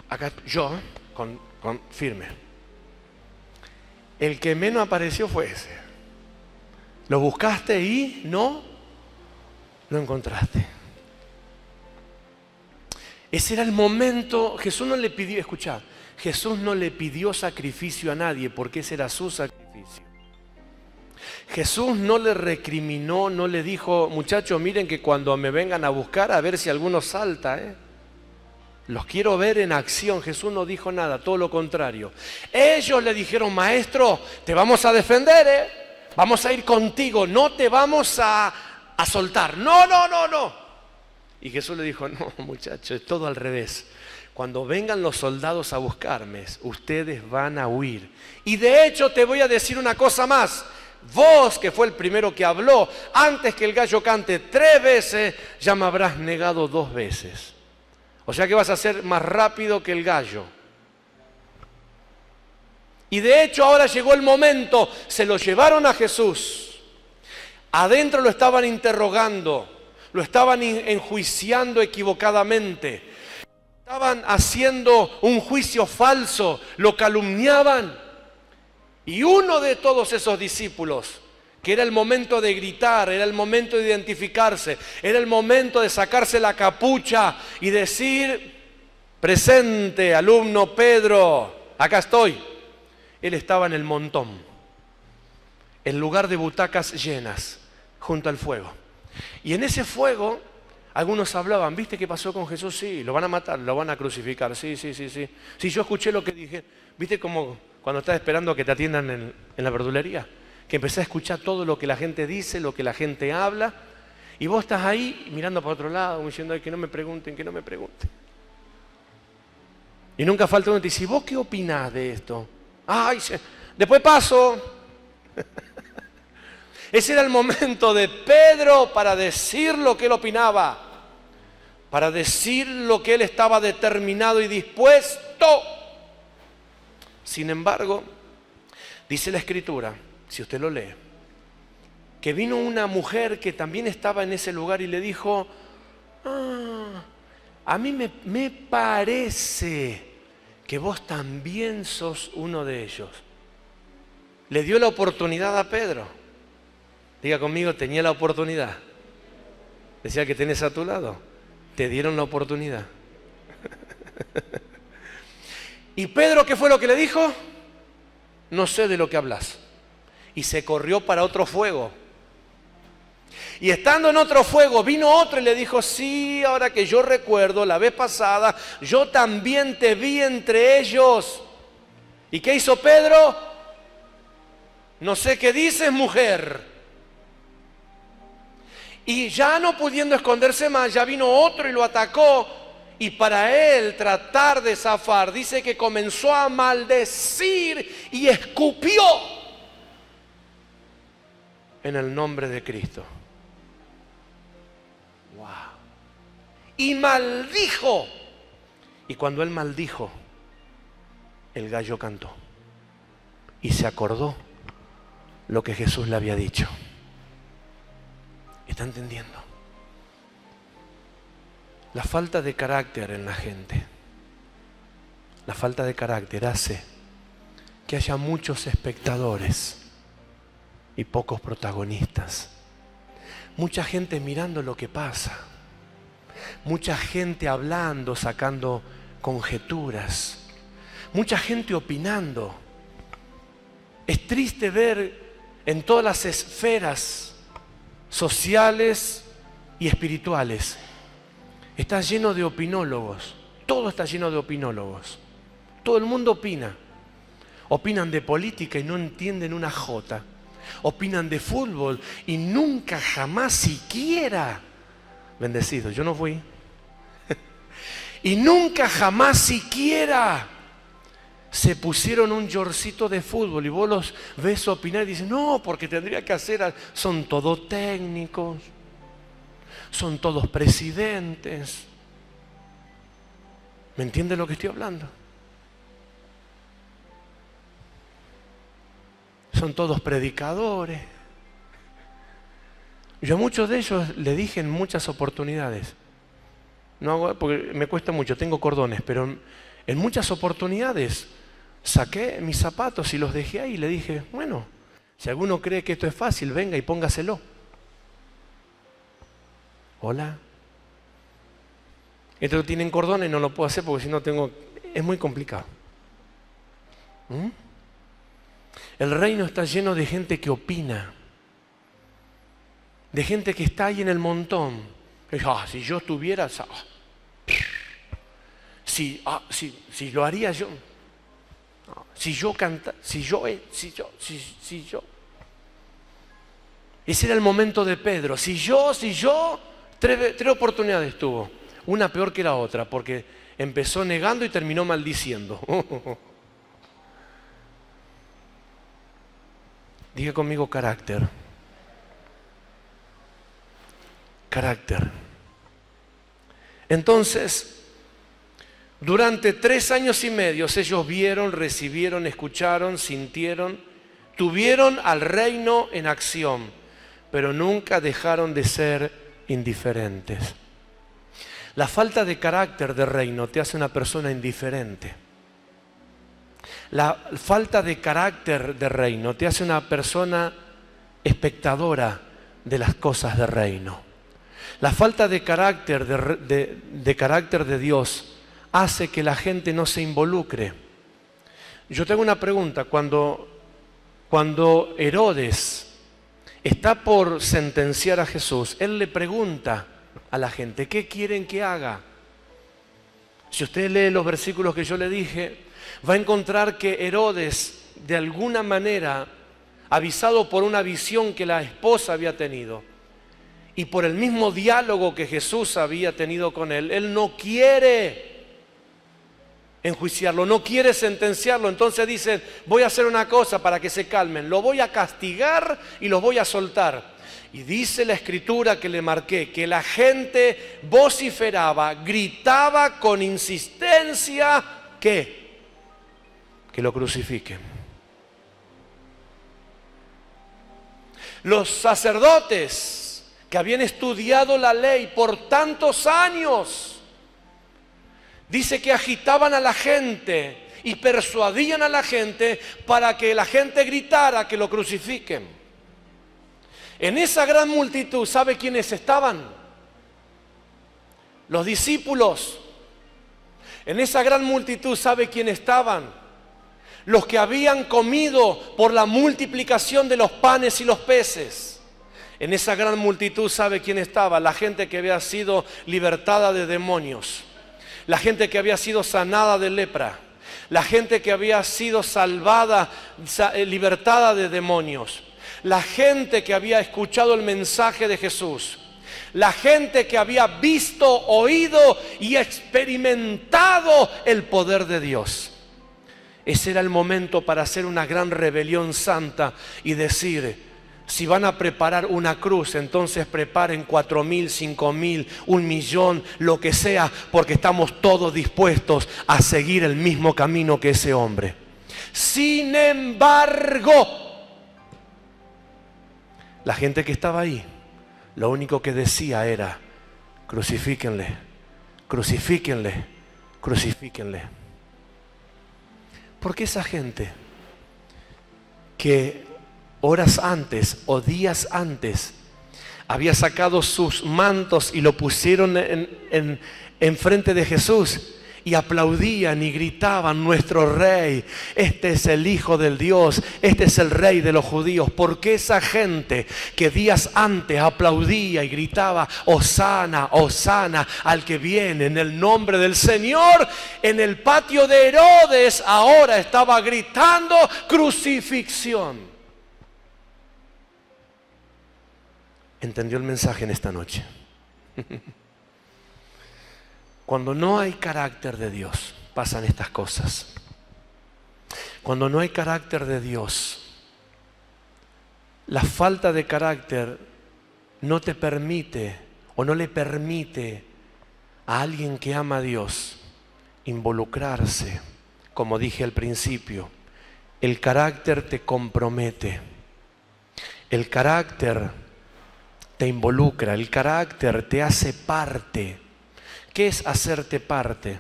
Acá yo, con firme. El que menos apareció fue ese. Lo buscaste y no lo encontraste. Ese era el momento. Jesús no le pidió, escuchá, Jesús no le pidió sacrificio a nadie porque ese era su sacrificio. Jesús no le recriminó, no le dijo, muchachos, miren que cuando me vengan a buscar a ver si alguno salta, los quiero ver en acción. Jesús no dijo nada, todo lo contrario. Ellos le dijeron, maestro, te vamos a defender, vamos a ir contigo, no te vamos a soltar. No. Y Jesús le dijo, no, muchachos, es todo al revés. Cuando vengan los soldados a buscarme, ustedes van a huir. Y de hecho te voy a decir una cosa más. Vos, que fue el primero que habló, antes que el gallo cante 3 veces, ya me habrás negado 2 veces. O sea que vas a ser más rápido que el gallo. Y de hecho ahora llegó el momento, se lo llevaron a Jesús. Adentro lo estaban interrogando. Lo estaban enjuiciando equivocadamente. Estaban haciendo un juicio falso. Lo calumniaban. Y uno de todos esos discípulos, que era el momento de gritar, era el momento de identificarse, era el momento de sacarse la capucha y decir, presente, alumno Pedro, acá estoy. Él estaba en el montón, en lugar de butacas llenas, junto al fuego. Y en ese fuego, algunos hablaban, ¿viste qué pasó con Jesús? Sí, lo van a matar, lo van a crucificar, sí. Sí, yo escuché lo que dije. ¿Viste como cuando estás esperando a que te atiendan en la verdulería? Que empecé a escuchar todo lo que la gente dice, lo que la gente habla, y vos estás ahí mirando para otro lado, diciendo, ay, que no me pregunten. Y nunca falta uno que te dice, ¿vos qué opinás de esto? Ay, después paso. Ese era el momento de Pedro para decir lo que él opinaba, para decir lo que él estaba determinado y dispuesto. Sin embargo, dice la Escritura, si usted lo lee, que vino una mujer que también estaba en ese lugar y le dijo, a mí me parece que vos también sos uno de ellos. Le dio la oportunidad a Pedro. Diga conmigo, tenía la oportunidad. Decía que tenés a tu lado. Te dieron la oportunidad. ¿Y Pedro qué fue lo que le dijo? No sé de lo que hablas. Y se corrió para otro fuego. Y estando en otro fuego, vino otro y le dijo, sí, ahora que yo recuerdo, la vez pasada, yo también te vi entre ellos. ¿Y qué hizo Pedro? No sé qué dices, mujer. Y ya no pudiendo esconderse más, ya vino otro y lo atacó. Y para él tratar de zafar, dice que comenzó a maldecir y escupió en el nombre de Cristo. ¡Wow! Y maldijo. Y cuando él maldijo, el gallo cantó. Y se acordó lo que Jesús le había dicho. ¿Está entendiendo? La falta de carácter en la gente, la falta de carácter hace que haya muchos espectadores y pocos protagonistas. Mucha gente mirando lo que pasa, mucha gente hablando, sacando conjeturas, mucha gente opinando. Es triste ver en todas las esferas sociales y espirituales. Está lleno de opinólogos. Todo está lleno de opinólogos. Todo el mundo opina. Opinan de política y no entienden una jota. Opinan de fútbol y nunca, jamás, siquiera, bendecido, yo no fui, y nunca, jamás, siquiera se pusieron un yorcito de fútbol y vos los ves opinar y dices, no, porque tendría que hacer, son todos técnicos, son todos presidentes. ¿Me entiende lo que estoy hablando? Son todos predicadores. Yo a muchos de ellos le dije en muchas oportunidades, no hago, porque me cuesta mucho, tengo cordones, pero en muchas oportunidades saqué mis zapatos y los dejé ahí y le dije, bueno, si alguno cree que esto es fácil, venga y póngaselo. Hola. Estos tienen cordones, no lo puedo hacer porque si no tengo, es muy complicado. El reino está lleno de gente que opina, de gente que está ahí en el montón. Si yo estuviera, si lo haría yo, si yo cantara, si yo. Ese era el momento de Pedro. Si yo, tres oportunidades tuvo. Una peor que la otra, porque empezó negando y terminó maldiciendo. Diga conmigo carácter. Carácter. Entonces, durante 3 años y medio ellos vieron, recibieron, escucharon, sintieron, tuvieron al reino en acción, pero nunca dejaron de ser indiferentes. La falta de carácter de reino te hace una persona indiferente. La falta de carácter de reino te hace una persona espectadora de las cosas de reino. La falta de carácter de carácter de Dios hace que la gente no se involucre. Yo tengo una pregunta. Cuando Herodes está por sentenciar a Jesús, él le pregunta a la gente, ¿qué quieren que haga? Si usted lee los versículos que yo le dije, va a encontrar que Herodes, de alguna manera, avisado por una visión que la esposa había tenido y por el mismo diálogo que Jesús había tenido con él no quiere enjuiciarlo, no quiere sentenciarlo. Entonces dice, voy a hacer una cosa para que se calmen, lo voy a castigar y los voy a soltar. Y dice la escritura que le marqué, que la gente vociferaba, gritaba con insistencia, ¿qué? Que lo crucifiquen. Los sacerdotes que habían estudiado la ley por tantos años, dice que agitaban a la gente y persuadían a la gente para que la gente gritara que lo crucifiquen. En esa gran multitud, ¿sabe quiénes estaban? Los discípulos. En esa gran multitud, ¿sabe quiénes estaban? Los que habían comido por la multiplicación de los panes y los peces. En esa gran multitud, ¿sabe quién estaba? La gente que había sido libertada de demonios. La gente que había sido sanada de lepra. La gente que había sido salvada, libertada de demonios. La gente que había escuchado el mensaje de Jesús. La gente que había visto, oído y experimentado el poder de Dios. Ese era el momento para hacer una gran rebelión santa y decir, si van a preparar una cruz, entonces preparen 4.000, 5.000, 1.000.000, lo que sea, porque estamos todos dispuestos a seguir el mismo camino que ese hombre. Sin embargo, la gente que estaba ahí, lo único que decía era, crucifíquenle, crucifíquenle, crucifíquenle. Porque esa gente que horas antes o días antes había sacado sus mantos y lo pusieron en frente de Jesús y aplaudían y gritaban, nuestro rey, este es el Hijo del Dios, este es el Rey de los judíos. Porque esa gente que días antes aplaudía y gritaba, Hosana, Hosana al que viene en el nombre del Señor, en el patio de Herodes ahora estaba gritando crucifixión. ¿Entendió el mensaje en esta noche? Cuando no hay carácter de Dios, pasan estas cosas. Cuando no hay carácter de Dios, la falta de carácter no te permite o no le permite a alguien que ama a Dios involucrarse. Como dije al principio, el carácter te compromete, el carácter te involucra, el carácter te hace parte. ¿Qué es hacerte parte?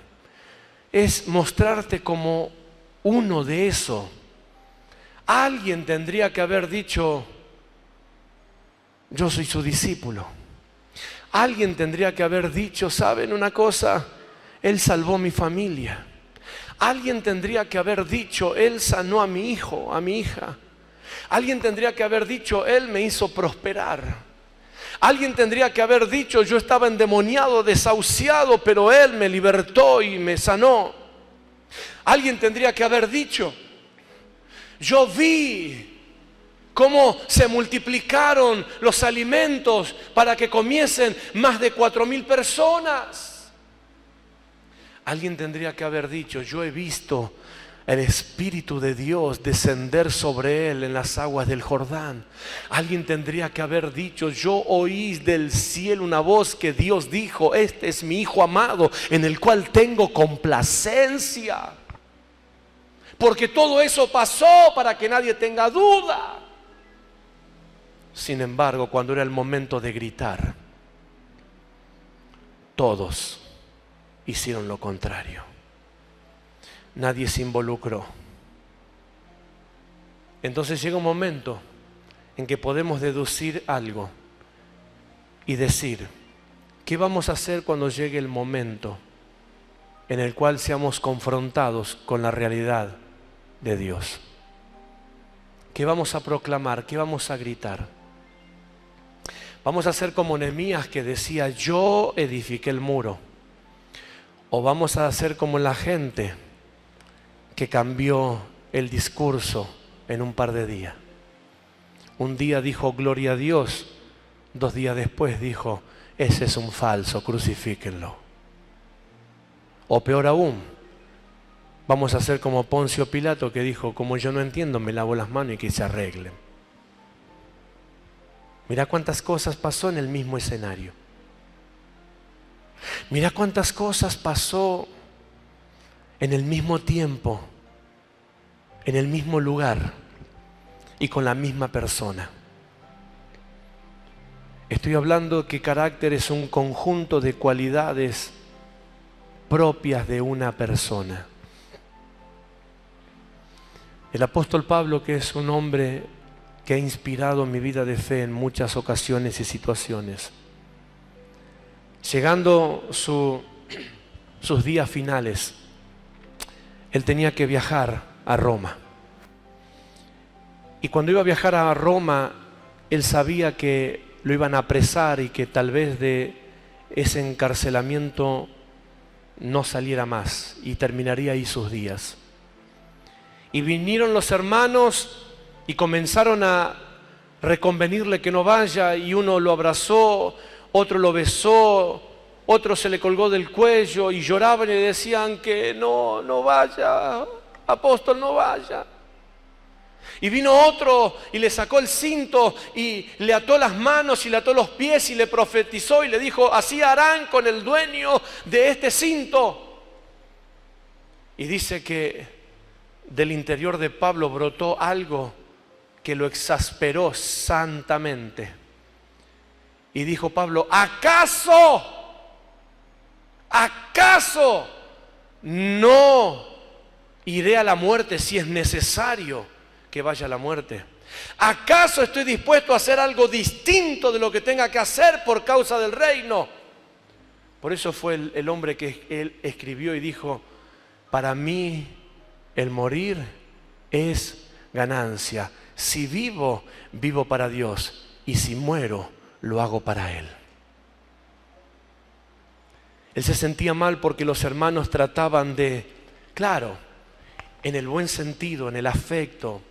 Es mostrarte como uno de eso. Alguien tendría que haber dicho: yo soy su discípulo. Alguien tendría que haber dicho: ¿saben una cosa? Él salvó mi familia. Alguien tendría que haber dicho: Él sanó a mi hijo, a mi hija. Alguien tendría que haber dicho: Él me hizo prosperar. Alguien tendría que haber dicho: yo estaba endemoniado, desahuciado, pero Él me libertó y me sanó. Alguien tendría que haber dicho: yo vi cómo se multiplicaron los alimentos para que comiesen más de 4,000 personas. Alguien tendría que haber dicho: yo he visto el Espíritu de Dios descender sobre él en las aguas del Jordán. Alguien tendría que haber dicho: yo oí del cielo una voz que Dios dijo: este es mi Hijo amado, en el cual tengo complacencia. Porque todo eso pasó para que nadie tenga duda. Sin embargo, cuando era el momento de gritar, todos hicieron lo contrario. Nadie se involucró. Entonces llega un momento en que podemos deducir algo y decir: ¿qué vamos a hacer cuando llegue el momento en el cual seamos confrontados con la realidad de Dios? ¿Qué vamos a proclamar? ¿Qué vamos a gritar? ¿Vamos a hacer como Nehemías, que decía: yo edifiqué el muro? ¿O vamos a hacer como la gente que cambió el discurso en un par de días? Un día dijo: gloria a Dios. 2 días después dijo: ese es un falso, crucifíquenlo. O peor aún, vamos a hacer como Poncio Pilato, que dijo: como yo no entiendo, me lavo las manos y que se arreglen. Mirá cuántas cosas pasó en el mismo escenario. Mirá cuántas cosas pasó en el mismo tiempo, en el mismo lugar y con la misma persona. Estoy hablando que carácter es un conjunto de cualidades propias de una persona. El apóstol Pablo, que es un hombre que ha inspirado mi vida de fe en muchas ocasiones y situaciones, llegando sus días finales, él tenía que viajar a Roma. Y cuando iba a viajar a Roma, él sabía que lo iban a apresar y que tal vez de ese encarcelamiento no saliera más y terminaría ahí sus días. Y vinieron los hermanos y comenzaron a reconvenirle que no vaya, y uno lo abrazó, otro lo besó, otro se le colgó del cuello y lloraban y le decían que no vaya, apóstol, no vaya. Y vino otro y le sacó el cinto y le ató las manos y le ató los pies y le profetizó y le dijo: así harán con el dueño de este cinto. Y dice que del interior de Pablo brotó algo que lo exasperó santamente. Y dijo Pablo: ¿acaso no iré a la muerte si es necesario que vaya a la muerte? ¿Acaso estoy dispuesto a hacer algo distinto de lo que tenga que hacer por causa del reino? Por eso fue el hombre que él escribió y dijo: para mí el morir es ganancia. Si vivo, vivo para Dios, y si muero, lo hago para Él. Él se sentía mal porque los hermanos trataban de, claro, en el buen sentido, en el afecto,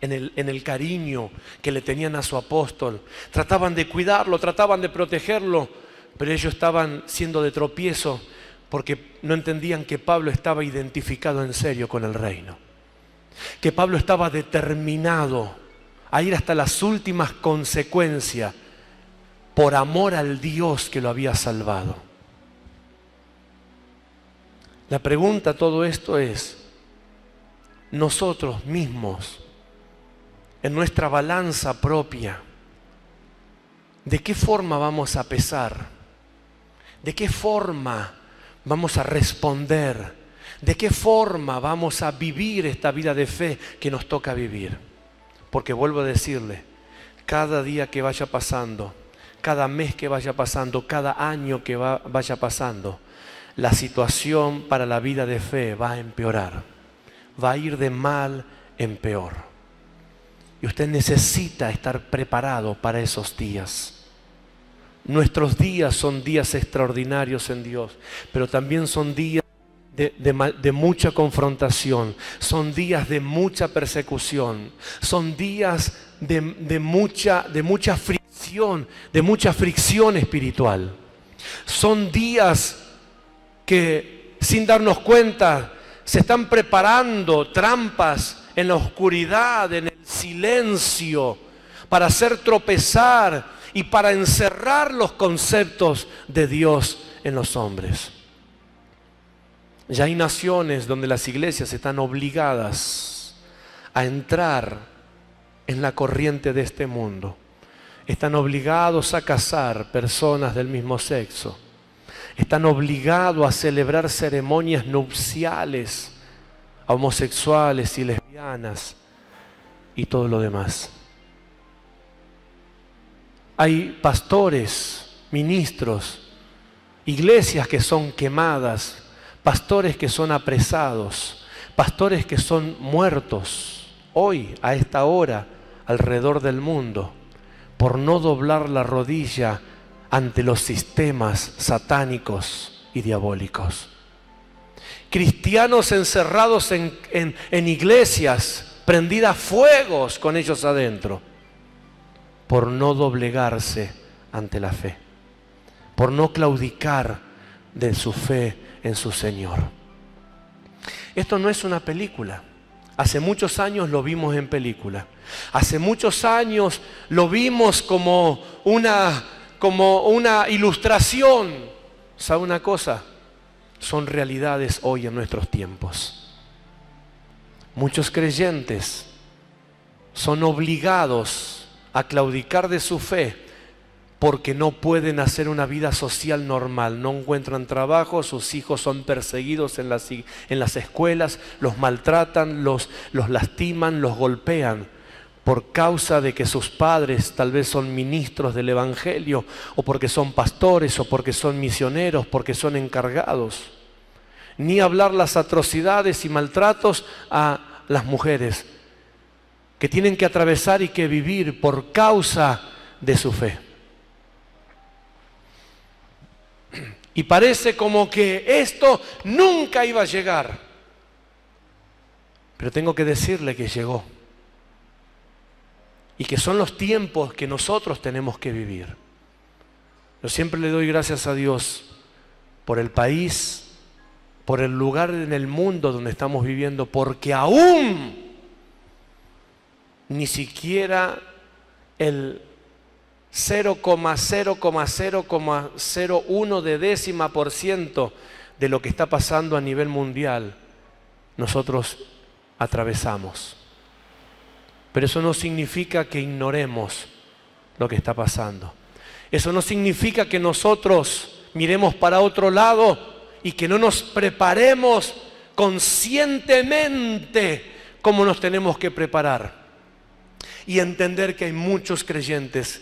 en el cariño que le tenían a su apóstol, trataban de cuidarlo, trataban de protegerlo, pero ellos estaban siendo de tropiezo porque no entendían que Pablo estaba identificado en serio con el reino. que Pablo estaba determinado a ir hasta las últimas consecuencias por amor al Dios que lo había salvado. La pregunta a todo esto es, nosotros mismos, en nuestra balanza propia, ¿de qué forma vamos a pesar? ¿De qué forma vamos a responder? ¿De qué forma vamos a vivir esta vida de fe que nos toca vivir? Porque vuelvo a decirle, cada día que vaya pasando, cada mes que vaya pasando, cada año que vaya pasando, la situación para la vida de fe va a empeorar, va a ir de mal en peor. Y usted necesita estar preparado para esos días. Nuestros días son días extraordinarios en Dios, pero también son días de mucha confrontación, son días de mucha persecución, son días de mucha fricción espiritual. Son días que sin darnos cuenta se están preparando trampas en la oscuridad, en el silencio, para hacer tropezar y para encerrar los conceptos de Dios en los hombres. Ya hay naciones donde las iglesias están obligadas a entrar en la corriente de este mundo. Están obligados a casar personas del mismo sexo. Están obligados a celebrar ceremonias nupciales a homosexuales y lesbianas y todo lo demás. Hay pastores, ministros, iglesias que son quemadas, pastores que son apresados, pastores que son muertos hoy, a esta hora, alrededor del mundo, por no doblar la rodilla ante los sistemas satánicos y diabólicos. Cristianos encerrados en iglesias, prendidas fuegos con ellos adentro, por no doblegarse ante la fe, por no claudicar de su fe en su Señor. Esto no es una película. Hace muchos años lo vimos en película. Hace muchos años lo vimos como una ilustración. ¿Sabe una cosa? Son realidades hoy en nuestros tiempos. Muchos creyentes son obligados a claudicar de su fe porque no pueden hacer una vida social normal, no encuentran trabajo, sus hijos son perseguidos en las escuelas, los maltratan, los lastiman, los golpean, por causa de que sus padres tal vez son ministros del Evangelio, o porque son pastores, o porque son misioneros, porque son encargados. Ni hablar las atrocidades y maltratos a las mujeres, que tienen que atravesar y que vivir por causa de su fe. Y parece como que esto nunca iba a llegar. Pero tengo que decirle que llegó. Y que son los tiempos que nosotros tenemos que vivir. Yo siempre le doy gracias a Dios por el país, por el lugar en el mundo donde estamos viviendo, porque aún ni siquiera el 0,0,0,01 de décima por ciento de lo que está pasando a nivel mundial nosotros atravesamos. Pero eso no significa que ignoremos lo que está pasando. Eso no significa que nosotros miremos para otro lado y que no nos preparemos conscientemente como nos tenemos que preparar. Y entender que hay muchos creyentes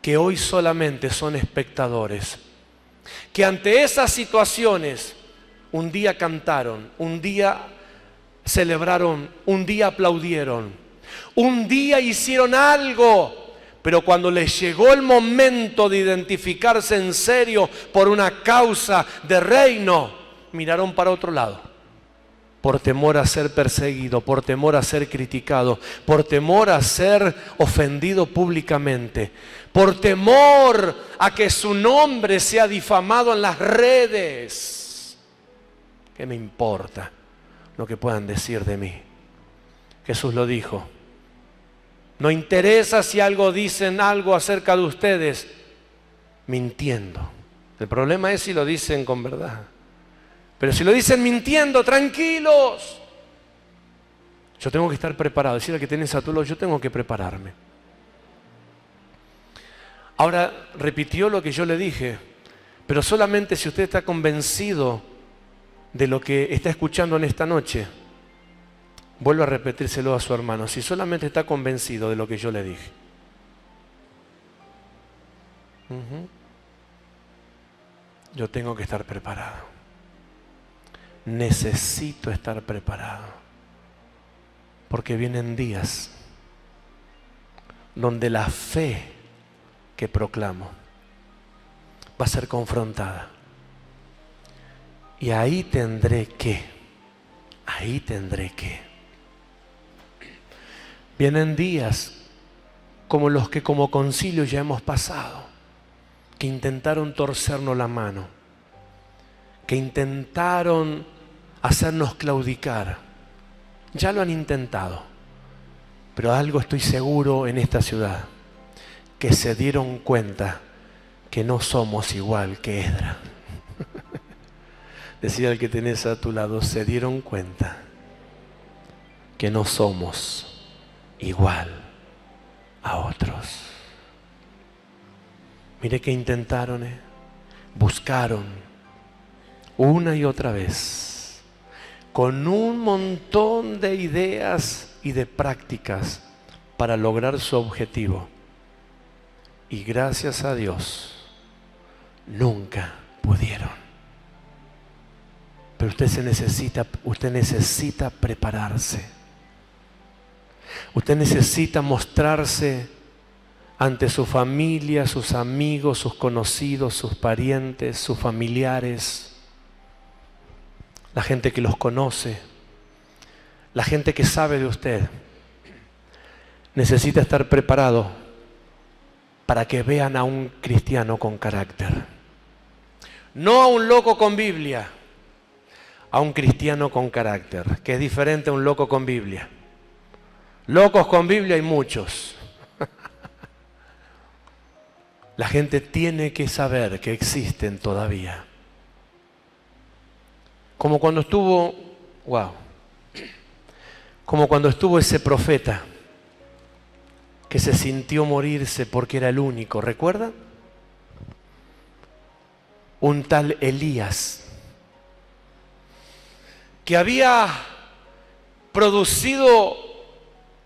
que hoy solamente son espectadores, que ante esas situaciones un día cantaron, un día celebraron, un día aplaudieron, un día hicieron algo, pero cuando les llegó el momento de identificarse en serio por una causa de reino, miraron para otro lado. Por temor a ser perseguido, por temor a ser criticado, por temor a ser ofendido públicamente, por temor a que su nombre sea difamado en las redes. ¿Qué me importa lo que puedan decir de mí? Jesús lo dijo. No interesa si algo dicen algo acerca de ustedes mintiendo. El problema es si lo dicen con verdad. Pero si lo dicen mintiendo, tranquilos. Yo tengo que estar preparado. Decirle que tienes a tu lado, yo tengo que prepararme. Ahora repitió lo que yo le dije, pero solamente si usted está convencido de lo que está escuchando en esta noche. Vuelvo a repetírselo a su hermano, si solamente está convencido de lo que yo le dije. Yo tengo que estar preparado. Necesito estar preparado. Porque vienen días donde la fe que proclamo va a ser confrontada. Y ahí tendré que. Vienen días como los que como concilio ya hemos pasado, que intentaron torcernos la mano, que intentaron hacernos claudicar. Ya lo han intentado, pero algo estoy seguro en esta ciudad, que se dieron cuenta que no somos igual que Esdras. Decía al que tenés a tu lado, se dieron cuenta que no somos igual a otros. Mire que intentaron, buscaron una y otra vez, con un montón de ideas y de prácticas para lograr su objetivo. Y gracias a Dios, nunca pudieron. Pero usted necesita prepararse. Usted necesita mostrarse ante su familia, sus amigos, sus conocidos, sus parientes, sus familiares, la gente que los conoce, la gente que sabe de usted. Necesita estar preparado para que vean a un cristiano con carácter. No a un loco con Biblia, a un cristiano con carácter, que es diferente a un loco con Biblia. Locos con Biblia hay muchos. La gente tiene que saber que existen todavía. Como cuando estuvo ese profeta que se sintió morirse porque era el único, ¿recuerdan? Un tal Elías, que había producido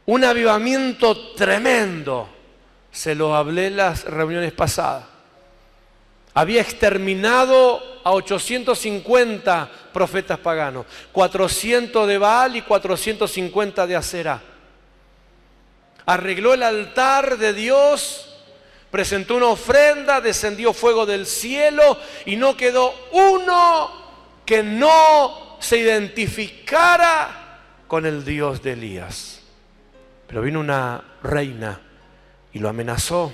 un avivamiento tremendo. Se lo hablé en las reuniones pasadas. Había exterminado a 850 profetas paganos, 400 de Baal y 450 de Aserá. Arregló el altar de Dios, presentó una ofrenda, descendió fuego del cielo y no quedó uno que no se identificara con el Dios de Elías. Pero vino una reina y lo amenazó.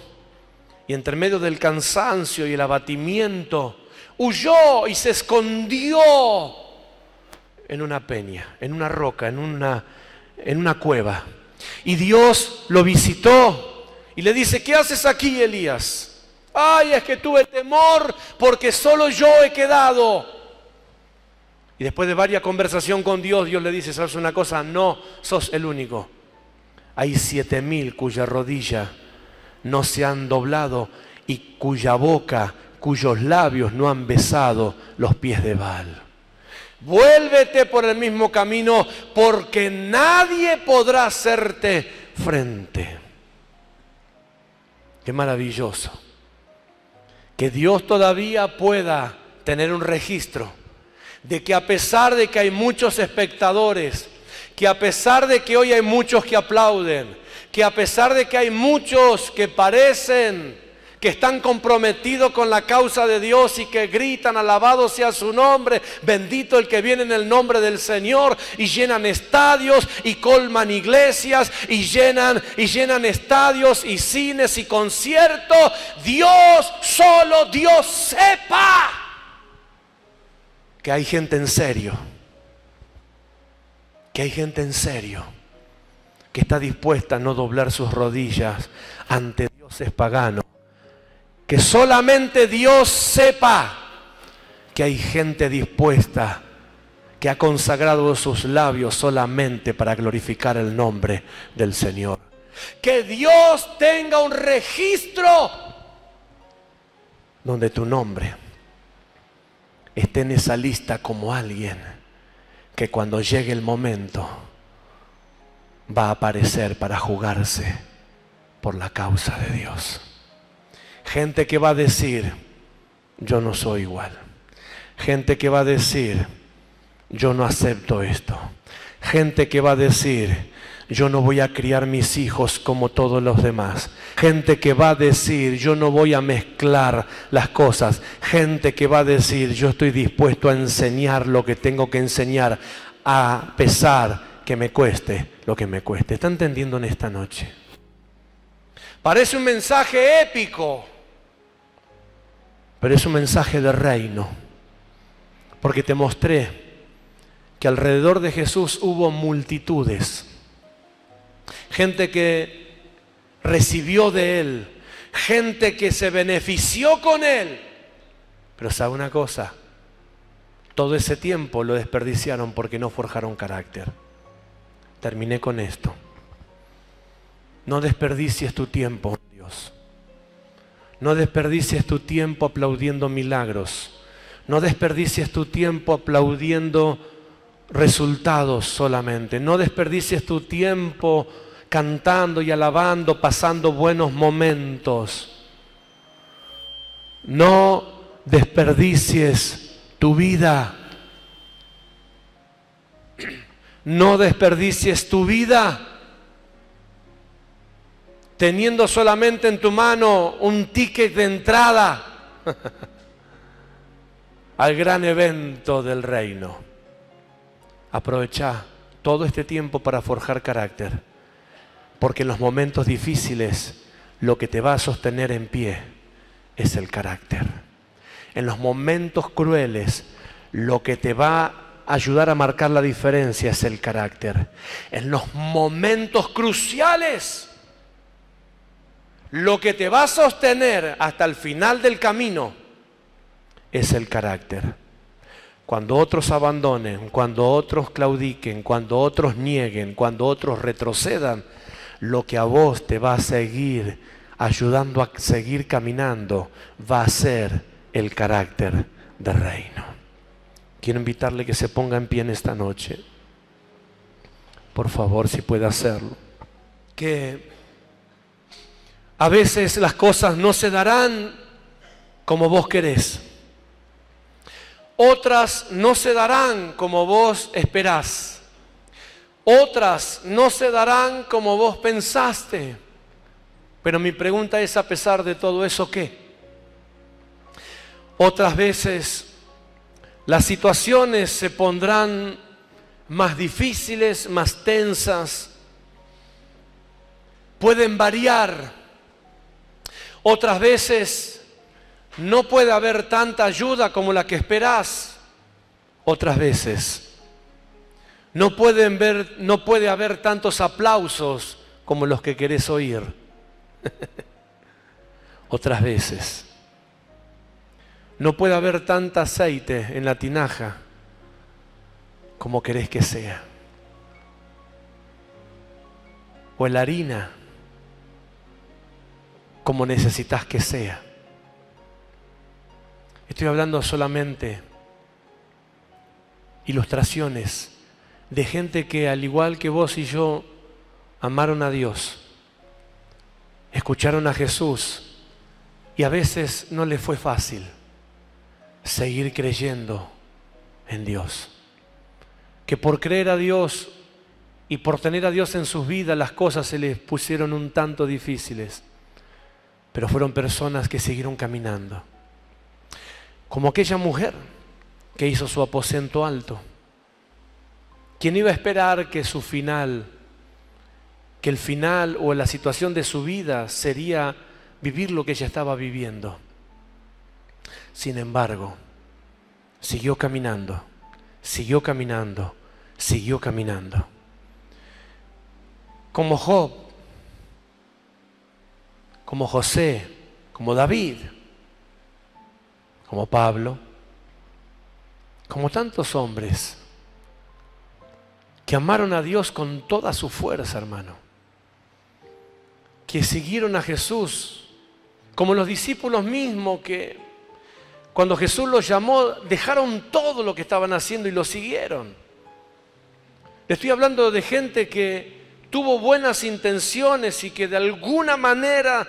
Y entre medio del cansancio y el abatimiento, huyó y se escondió en una peña, en una roca, en una cueva. Y Dios lo visitó y le dice: ¿qué haces aquí, Elías? Ay, es que tuve temor porque solo yo he quedado. Y después de varias conversaciones con Dios, Dios le dice: ¿sabes una cosa? No sos el único. Hay 7,000 cuya rodilla no se han doblado y cuya boca, cuyos labios no han besado los pies de Baal. Vuélvete por el mismo camino, porque nadie podrá hacerte frente. Qué maravilloso que Dios todavía pueda tener un registro de que a pesar de que hay muchos espectadores, que a pesar de que hoy hay muchos que aplauden, que a pesar de que hay muchos que parecen que están comprometidos con la causa de Dios y que gritan: alabado sea su nombre, bendito el que viene en el nombre del Señor, y llenan estadios y colman iglesias y llenan estadios y cines y conciertos, solo Dios sepa que hay gente en serio, que está dispuesta a no doblar sus rodillas ante dioses paganos. Que solamente Dios sepa que hay gente dispuesta que ha consagrado sus labios solamente para glorificar el nombre del Señor. Que Dios tenga un registro donde tu nombre esté en esa lista como alguien que cuando llegue el momento va a aparecer para jugarse por la causa de Dios. Gente que va a decir, yo no soy igual. Gente que va a decir, yo no acepto esto. Gente que va a decir, yo no voy a criar mis hijos como todos los demás. Gente que va a decir, yo no voy a mezclar las cosas. Gente que va a decir, yo estoy dispuesto a enseñar lo que tengo que enseñar, a pesar que me cueste lo que me cueste. ¿Está entendiendo en esta noche? Parece un mensaje épico, pero es un mensaje de reino. Porque te mostré que alrededor de Jesús hubo multitudes. Gente que recibió de Él, gente que se benefició con Él. Pero ¿sabe una cosa? Todo ese tiempo lo desperdiciaron porque no forjaron carácter. Terminé con esto. No desperdicies tu tiempo, Dios. No desperdicies tu tiempo aplaudiendo milagros. No desperdicies tu tiempo aplaudiendo resultados solamente. No desperdicies tu tiempo cantando y alabando, pasando buenos momentos. No desperdicies tu vida. No desperdicies tu vida teniendo solamente en tu mano un ticket de entrada al gran evento del reino. Aprovecha todo este tiempo para forjar carácter, porque en los momentos difíciles lo que te va a sostener en pie es el carácter. En los momentos crueles lo que te va a ayudar a marcar la diferencia es el carácter. En los momentos cruciales lo que te va a sostener hasta el final del camino es el carácter. Cuando otros abandonen, cuando otros claudiquen, cuando otros nieguen, cuando otros retrocedan, lo que a vos te va a seguir ayudando a seguir caminando va a ser el carácter del reino. Quiero invitarle que se ponga en pie en esta noche. Por favor, si puede hacerlo. Que a veces las cosas no se darán como vos querés. Otras no se darán como vos esperás. Otras no se darán como vos pensaste. Pero mi pregunta es, a pesar de todo eso, ¿qué? Otras veces las situaciones se pondrán más difíciles, más tensas. Pueden variar. Otras veces no puede haber tanta ayuda como la que esperás. Otras veces no puede haber tantos aplausos como los que querés oír. Otras veces no puede haber tanta aceite en la tinaja como querés que sea. O en la harina como necesitas que sea. Estoy hablando solamente ilustraciones de gente que, al igual que vos y yo, amaron a Dios, escucharon a Jesús y a veces no les fue fácil seguir creyendo en Dios. Que por creer a Dios y por tener a Dios en sus vidas las cosas se les pusieron un tanto difíciles, pero fueron personas que siguieron caminando. Como aquella mujer que hizo su aposento alto. ¿Quién iba a esperar que su final, que el final o la situación de su vida sería vivir lo que ella estaba viviendo? Sin embargo, siguió caminando, siguió caminando, siguió caminando. como Job, como José, como David, como Pablo, como tantos hombres que amaron a Dios con toda su fuerza, hermano, que siguieron a Jesús, como los discípulos mismos que cuando Jesús los llamó dejaron todo lo que estaban haciendo y lo siguieron. Le estoy hablando de gente que tuvo buenas intenciones y que de alguna manera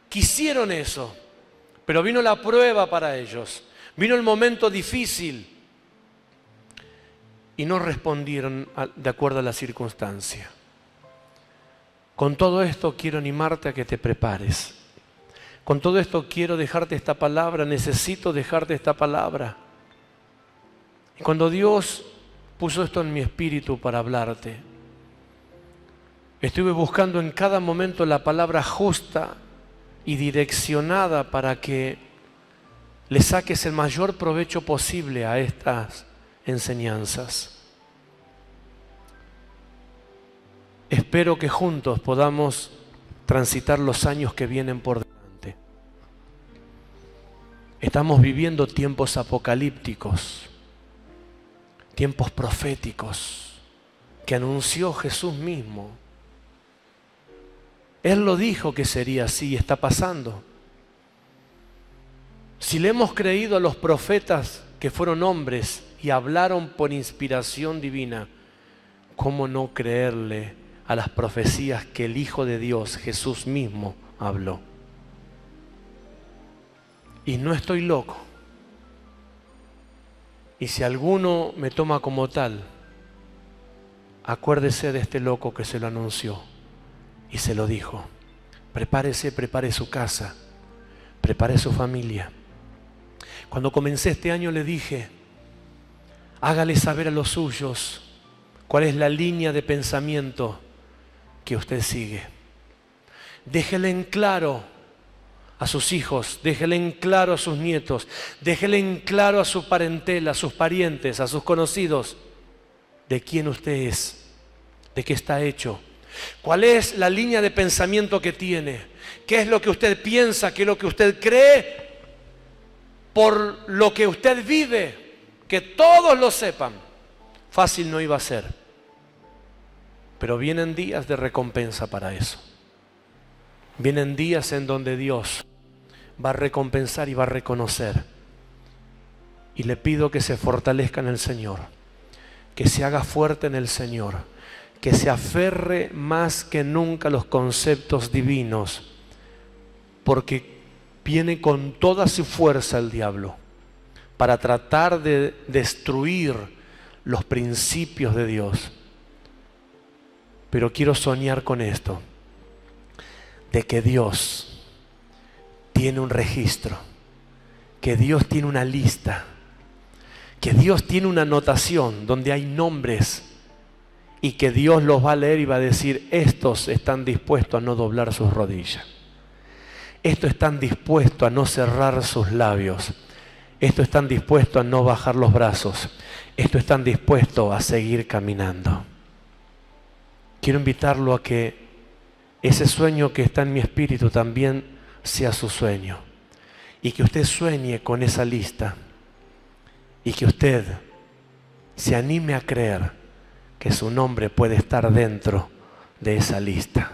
quisieron eso, pero vino la prueba para ellos, vino el momento difícil y no respondieron de acuerdo a la circunstancia. Con todo esto quiero animarte a que te prepares. Con todo esto quiero dejarte esta palabra, necesito dejarte esta palabra. Y cuando Dios puso esto en mi espíritu para hablarte, estuve buscando en cada momento la palabra justa y direccionada para que le saques el mayor provecho posible a estas enseñanzas. Espero que juntos podamos transitar los años que vienen por delante. Estamos viviendo tiempos apocalípticos, tiempos proféticos que anunció Jesús mismo. Él lo dijo que sería así y está pasando. Si le hemos creído a los profetas que fueron hombres y hablaron por inspiración divina, ¿cómo no creerle a las profecías que el Hijo de Dios, Jesús mismo, habló? Y no estoy loco. Y si alguno me toma como tal, acuérdese de este loco que se lo anunció y se lo dijo. Prepárese, prepare su casa, prepare su familia. Cuando comencé este año le dije, hágale saber a los suyos cuál es la línea de pensamiento que usted sigue. Déjele en claro a sus hijos, déjele en claro a sus nietos, déjele en claro a su parentela, a sus parientes, a sus conocidos, de quién usted es, de qué está hecho, cuál es la línea de pensamiento que tiene, qué es lo que usted piensa, qué es lo que usted cree, por lo que usted vive, que todos lo sepan. Fácil no iba a ser, pero vienen días de recompensa para eso. Vienen días en donde Dios va a recompensar y va a reconocer. Y le pido que se fortalezca en el Señor, que se haga fuerte en el Señor, que se aferre más que nunca a los conceptos divinos, porque viene con toda su fuerza el diablo para tratar de destruir los principios de Dios. Pero quiero soñar con esto, de que Dios tiene un registro, que Dios tiene una lista, que Dios tiene una anotación donde hay nombres y que Dios los va a leer y va a decir, estos están dispuestos a no doblar sus rodillas, estos están dispuestos a no cerrar sus labios, estos están dispuestos a no bajar los brazos, estos están dispuestos a seguir caminando. Quiero invitarlo a que ese sueño que está en mi espíritu también sea su sueño. Y que usted sueñe con esa lista. Y que usted se anime a creer que su nombre puede estar dentro de esa lista.